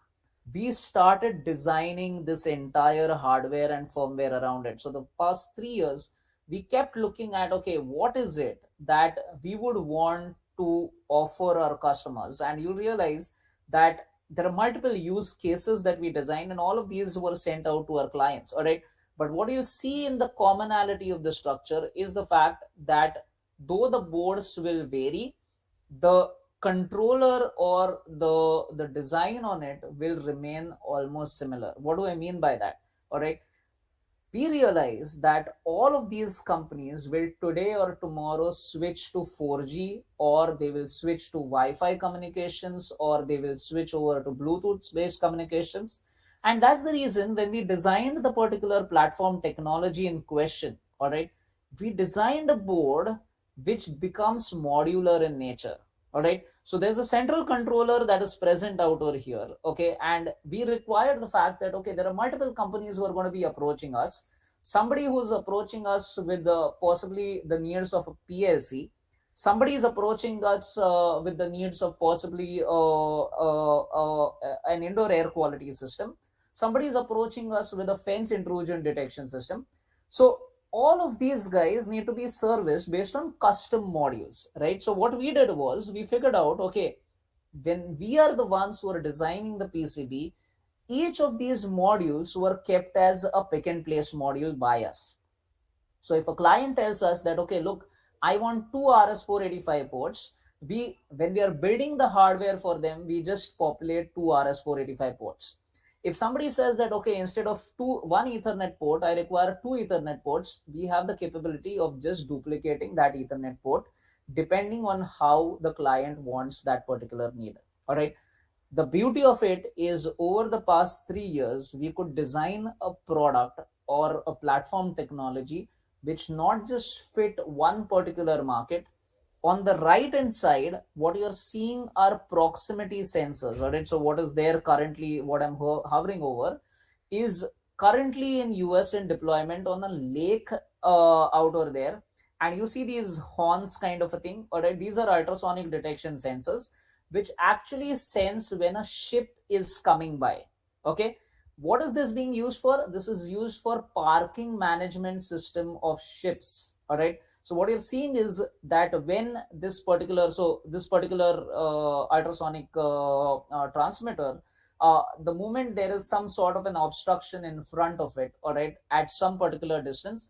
we started designing this entire hardware and firmware around it. So the past 3 years we kept looking at, okay, what is it that we would want to offer our customers, and you realize that there are multiple use cases that we designed, and all of these were sent out to our clients. All right, but what you'll see in the commonality of the structure is the fact that though the boards will vary, the controller or the design on it will remain almost similar. What do I mean by that? All right, we realize that all of these companies will today or tomorrow switch to 4G, or they will switch to Wi-Fi communications, or they will switch over to Bluetooth based communications. And that's the reason when we designed the particular platform technology in question, all right, we designed a board which becomes modular in nature. All right, so there's a central controller that is present out over here. Okay, and we require the fact that, okay, there are multiple companies who are going to be approaching us. Somebody who's approaching us with possibly the needs of a PLC. Somebody is approaching us with the needs of possibly an indoor air quality system. Somebody is approaching us with a fence intrusion detection system. So all of these guys need to be serviced based on custom modules, right? So what we did was we figured out, okay, when we are the ones who are designing the PCB, each of these modules were kept as a pick and place module by us. So if a client tells us that, okay, look, I want two RS485 ports, we, when we are building the hardware for them, we just populate two RS485 ports. If somebody says that, okay, instead of one Ethernet port, I require two Ethernet ports, we have the capability of just duplicating that Ethernet port. depending on how the client wants that particular need. All right. The beauty of it is over the past 3 years, we could design a product or a platform technology which not just fit one particular market. On the right hand side, what you're seeing are proximity sensors. All right. So what is there currently, what I'm hovering over is currently in US in deployment on a lake out over there. And you see these horns kind of a thing. All right. These are ultrasonic detection sensors which actually sense when a ship is coming by. Okay. What is this being used for? This is used for parking management system of ships. All right. So what you're seeing is that when this particular ultrasonic transmitter, the moment there is some sort of an obstruction in front of it, all right, at some particular distance,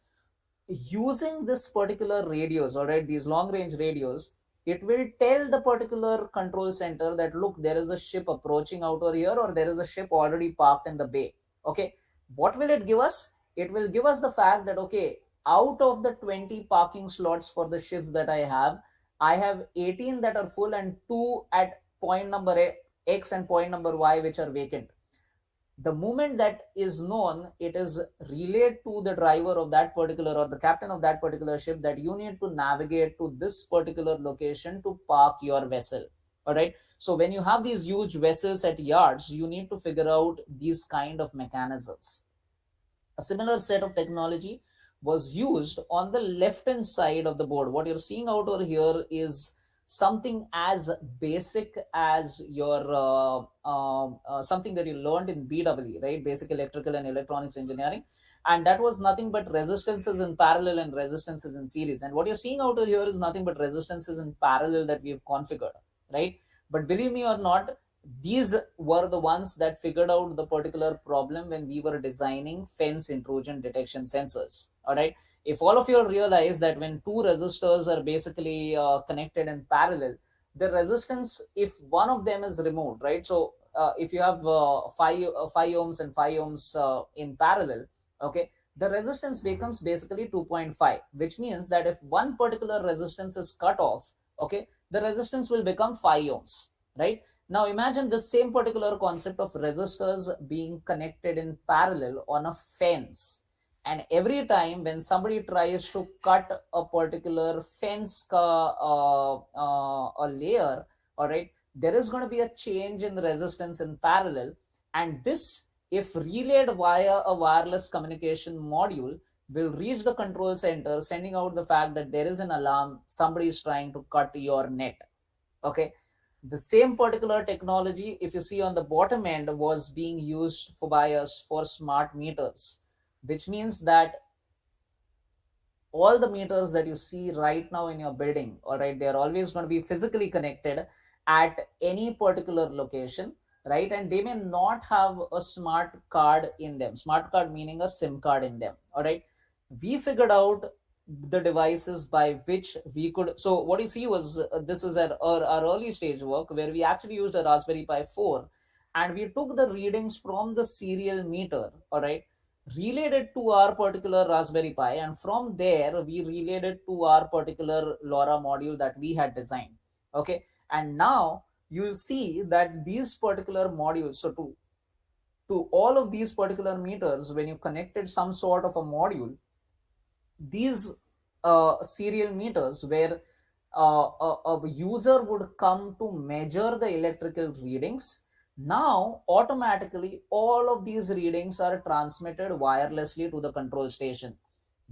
using this particular radios, all right, these long range radios, it will tell the particular control center that look, there is a ship approaching out over here, or there is a ship already parked in the bay. Okay. What will it give us? It will give us the fact that okay, out of the 20 parking slots for the ships that I have 18 that are full and 2 at point number X and point number Y which are vacant. The moment that is known, it is relayed to the driver of that particular or the captain of that particular ship that you need to navigate to this particular location to park your vessel. All right. So when you have these huge vessels at yards, you need to figure out these kind of mechanisms. A similar set of technology was used on the left hand side of the board. What you're seeing out over here is something as basic as your something that you learned in BW, right? Basic electrical and electronics engineering. And that was nothing but resistances in parallel and resistances in series. And what you're seeing out over here is nothing but resistances in parallel that we've configured, right? But believe me or not, these were the ones that figured out the particular problem when we were designing fence intrusion detection sensors. All right. If all of you realize that when two resistors are basically connected in parallel, the resistance, if one of them is removed, right? So if you have 5 ohms and 5 ohms in parallel, okay, the resistance becomes basically 2.5, which means that if one particular resistance is cut off, okay, the resistance will become 5 ohms, right? Now imagine the same particular concept of resistors being connected in parallel on a fence. And every time when somebody tries to cut a particular fence a layer, all right, there is going to be a change in the resistance in parallel. And this, if relayed via a wireless communication module, will reach the control center, sending out the fact that there is an alarm, somebody is trying to cut your net. Okay. The same particular technology, if you see on the bottom end, was being used by us for smart meters, which means that all the meters that you see right now in your building, all right, they are always going to be physically connected at any particular location, right? And they may not have a smart card in them. Smart card meaning a SIM card in them. All right. We figured out the devices by which we could. So what you see was this is our early stage work where we actually used a Raspberry Pi 4, and we took the readings from the serial meter, all right, relayed it to our particular Raspberry Pi, and from there we relayed it to our particular LoRa module that we had designed. Okay. And now you'll see that these particular modules, so to all of these particular meters, when you connected some sort of a module, these serial meters where a user would come to measure the electrical readings, now automatically all of these readings are transmitted wirelessly to the control station.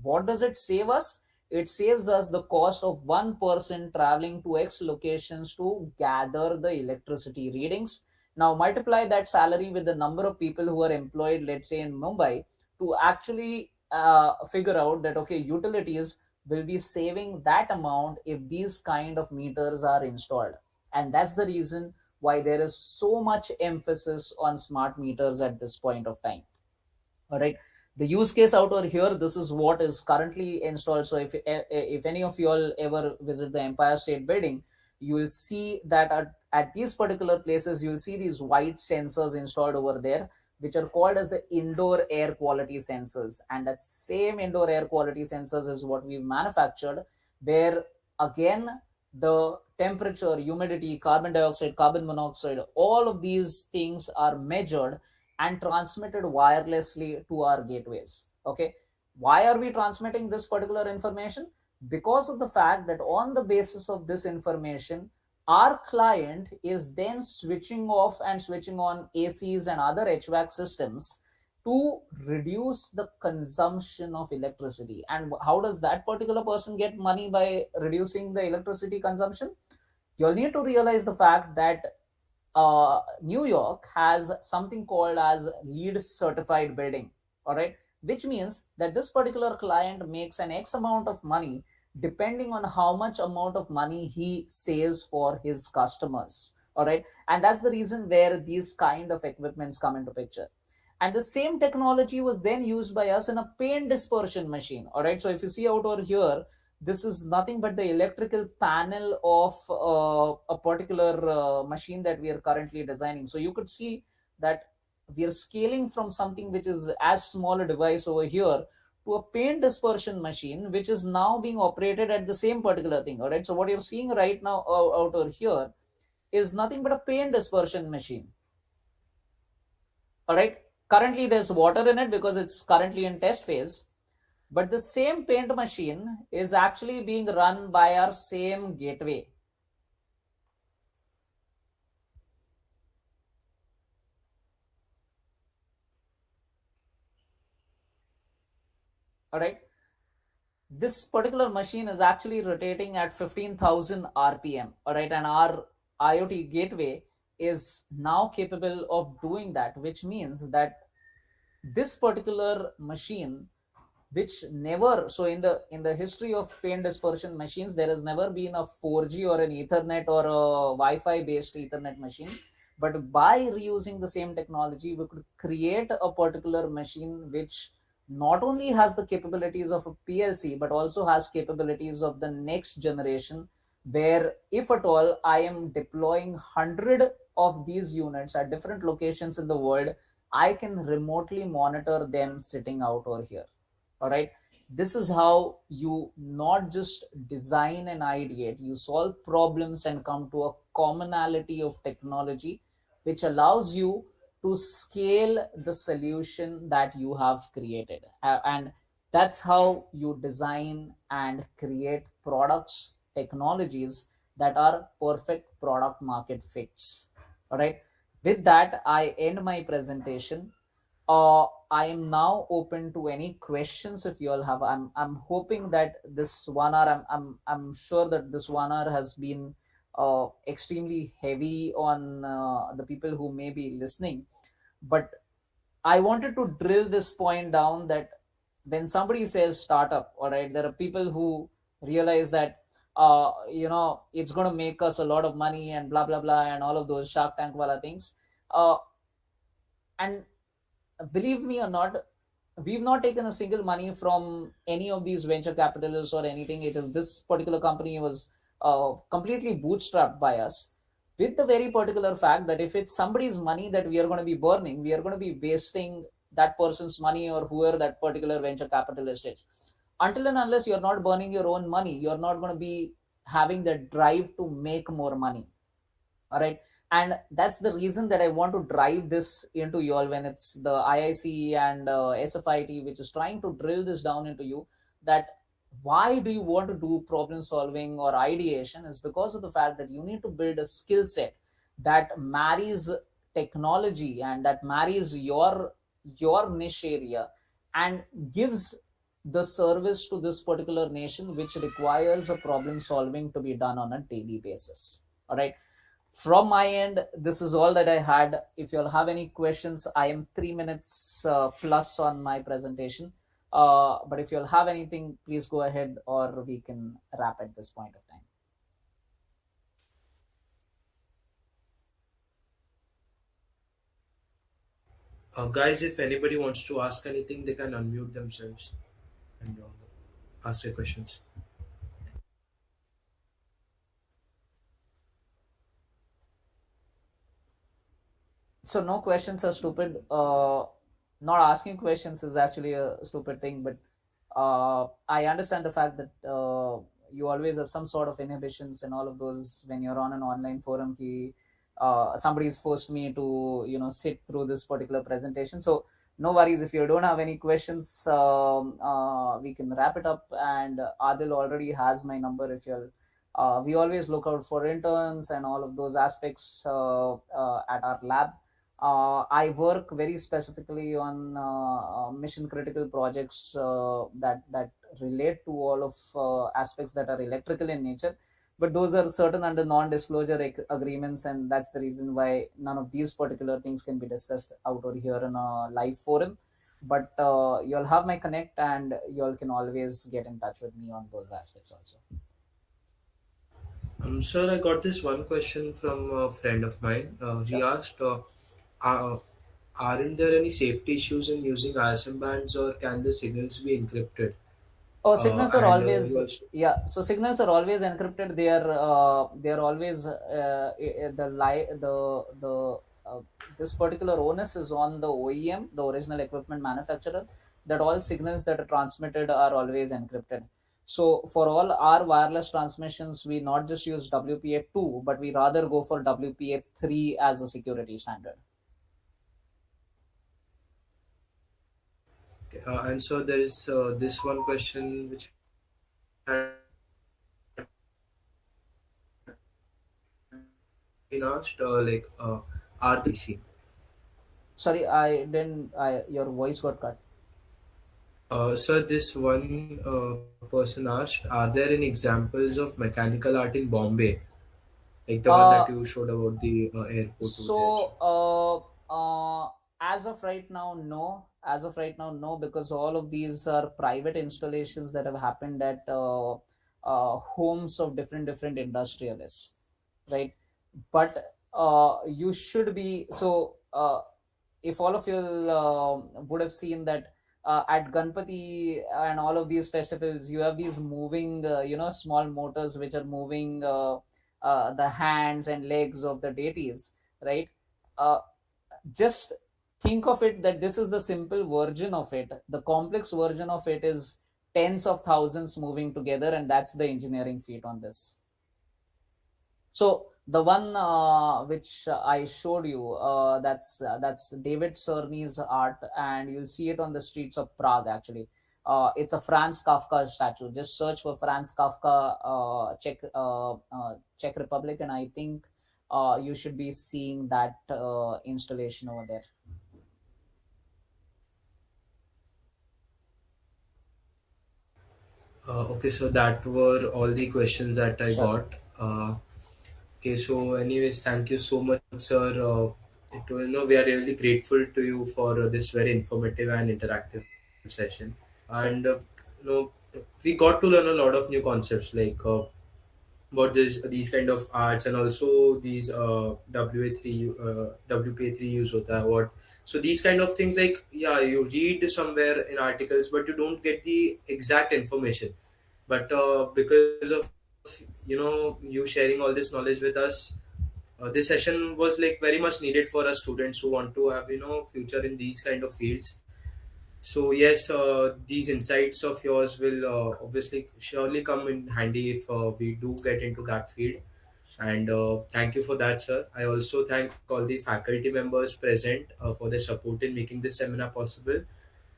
What does it save us? It saves us the cost of one person traveling to X locations to gather the electricity readings. Now multiply that salary with the number of people who are employed, let's say in Mumbai, to actually figure out that okay, utilities will be saving that amount if these kind of meters are installed. And that's the reason why there is so much emphasis on smart meters at this point of time. All right. The use case out over here, this is what is currently installed. So if any of you all ever visit the Empire State Building, you will see that at these particular places you'll see these white sensors installed over there, which are called as the indoor air quality sensors. And that same indoor air quality sensors is what we've manufactured, where again the temperature, humidity, carbon dioxide, carbon monoxide, all of these things are measured and transmitted wirelessly to our gateways. Okay, why are we transmitting this particular information? Because of the fact that on the basis of this information, our client is then switching off and switching on ACs and other HVAC systems to reduce the consumption of electricity. And how does that particular person get money by reducing the electricity consumption? You'll need to realize the fact that New York has something called as LEED certified building, all right, which means that this particular client makes an X amount of money depending on how much amount of money he saves for his customers, all right, and that's the reason where these kind of equipments come into picture. And the same technology was then used by us in a paint dispersion machine, all right. So if you see out over here, this is nothing but the electrical panel of a particular machine that we are currently designing. So you could see that we are scaling from something which is as small a device over here to a paint dispersion machine which is now being operated at the same particular thing, all right. So what you're seeing right now out over here is nothing but a paint dispersion machine, all right. Currently there's water in it because it's currently in test phase, but the same paint machine is actually being run by our same gateway, all right. This particular machine is actually rotating at 15,000 rpm, all right, and our IoT gateway is now capable of doing that, which means that this particular machine, which never, so in the history of paint dispersion machines, there has never been a 4G or an ethernet or a Wi-Fi based ethernet machine, but by reusing the same technology we could create a particular machine which not only has the capabilities of a PLC but also has capabilities of the next generation, where if at all I am deploying 100 of these units at different locations in the world, I can remotely monitor them sitting out over here, all right. This is how you not just design and ideate, you solve problems and come to a commonality of technology which allows you to scale the solution that you have created. And that's how you design and create products, technologies that are perfect product market fits, all right. With that I end my presentation. I am now open to any questions if you all have. I'm hoping that this 1 hour, I'm sure that this 1 hour has been extremely heavy on the people who may be listening. But I wanted to drill this point down that when somebody says startup, all right, there are people who realize that it's going to make us a lot of money and blah blah blah and all of those Shark Tank wala things. And believe me or not, we've not taken a single money from any of these venture capitalists or anything. It is this particular company was completely bootstrapped by us, with the very particular fact that if it's somebody's money that we are going to be burning, we are going to be wasting that person's money or whoever that particular venture capitalist is. Until and unless you're not burning your own money, you're not going to be having the drive to make more money, all right. And that's the reason that I want to drive this into you all when it's the IIC and SFIT which is trying to drill this down into you, that why do you want to do problem solving or ideation is because of the fact that you need to build a skill set that marries technology and that marries your niche area and gives the service to this particular nation which requires a problem solving to be done on a daily basis, all right. From my end, this is all that I had. If you'll have any questions, I am 3 minutes plus on my presentation. But if you'll have anything, please go ahead or we can wrap at this point of time. Guys, if anybody wants to ask anything, they can unmute themselves and ask their questions. So no questions are stupid. Not asking questions is actually a stupid thing, but I understand the fact that you always have some sort of inhibitions and all of those when you're on an online forum. Somebody's forced me to sit through this particular presentation. So no worries, if you don't have any questions, we can wrap it up. And Adil already has my number. If you're We always look out for interns and all of those aspects at our lab. I work very specifically on mission critical projects that relate to all of aspects that are electrical in nature, but those are certain under non-disclosure agreements, and that's the reason why none of these particular things can be discussed out or here in a live forum. But you'll have my connect, and y'all can always get in touch with me on those aspects also. Sir, I got this one question from a friend of mine. He Sure. asked, are, aren't there any safety issues in using ISM bands, or can the signals be encrypted? Oh, signals are And he always, also, yeah. So signals are always encrypted. They are always the this particular onus is on the OEM, the original equipment manufacturer, that all signals that are transmitted are always encrypted. So for all our wireless transmissions, we not just use WPA2, but we rather go for WPA3 as a security standard. and so there is this one question which had been asked, are the IC? Sorry, I didn't. Your voice got cut. Sir, this one person asked, are there any examples of mechanical art in Bombay, like the one that Uh, you showed about the airport over there? So, as of right now, no. As of right now, no, because all of these are private installations that have happened at homes of different industrialists, right? But you should be so. If all of you would have seen that at Ganpati and all of these festivals, you have these moving, small motors which are moving the hands and legs of the deities, right? Uh, just think of it that this is the simple version of it. The complex version of it is tens of thousands moving together, and that's the engineering feat on this. So the one which I showed you, that's David Cerny's art, and you'll see it on the streets of Prague. Actually, it's a Franz Kafka statue. Just search for Franz Kafka, Czech Republic, and I think you should be seeing that installation over there. Okay, so that were all the questions that I Sure. got. Okay, so anyways, thank you so much, sir. It was, we are really grateful to you for this very informative and interactive session. Sure. And we got to learn a lot of new concepts, like about these kind of arts, and also these WPA3 use hota hai, what. So these kind of things, like, yeah, you read somewhere in articles, but you don't get the exact information. But because of you sharing all this knowledge with us, this session was like very much needed for us students who want to have future in these kind of fields. So yes, these insights of yours will obviously surely come in handy if we do get into that field. And thank you for that, sir. I also thank all the faculty members present for their support in making this seminar possible,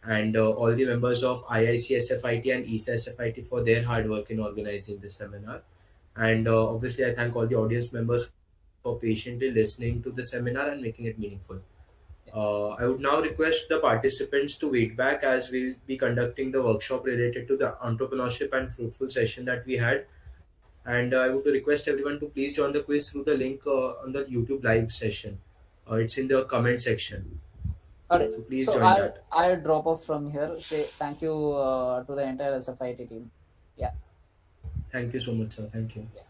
and all the members of IIC SFIT and ESA SFIT for their hard work in organizing this seminar. And obviously, I thank all the audience members for patiently listening to the seminar and making it meaningful. I would now request the participants to wait back, as we'll be conducting the workshop related to the entrepreneurship and fruitful session that we had. And I would request everyone to please join the quiz through the link on the YouTube live session. It's in the comment section. All right. So please So join I'll that. I'll drop off from here. Say thank you to the entire SFIT team. Yeah. Thank you so much, sir. Thank you. Yeah.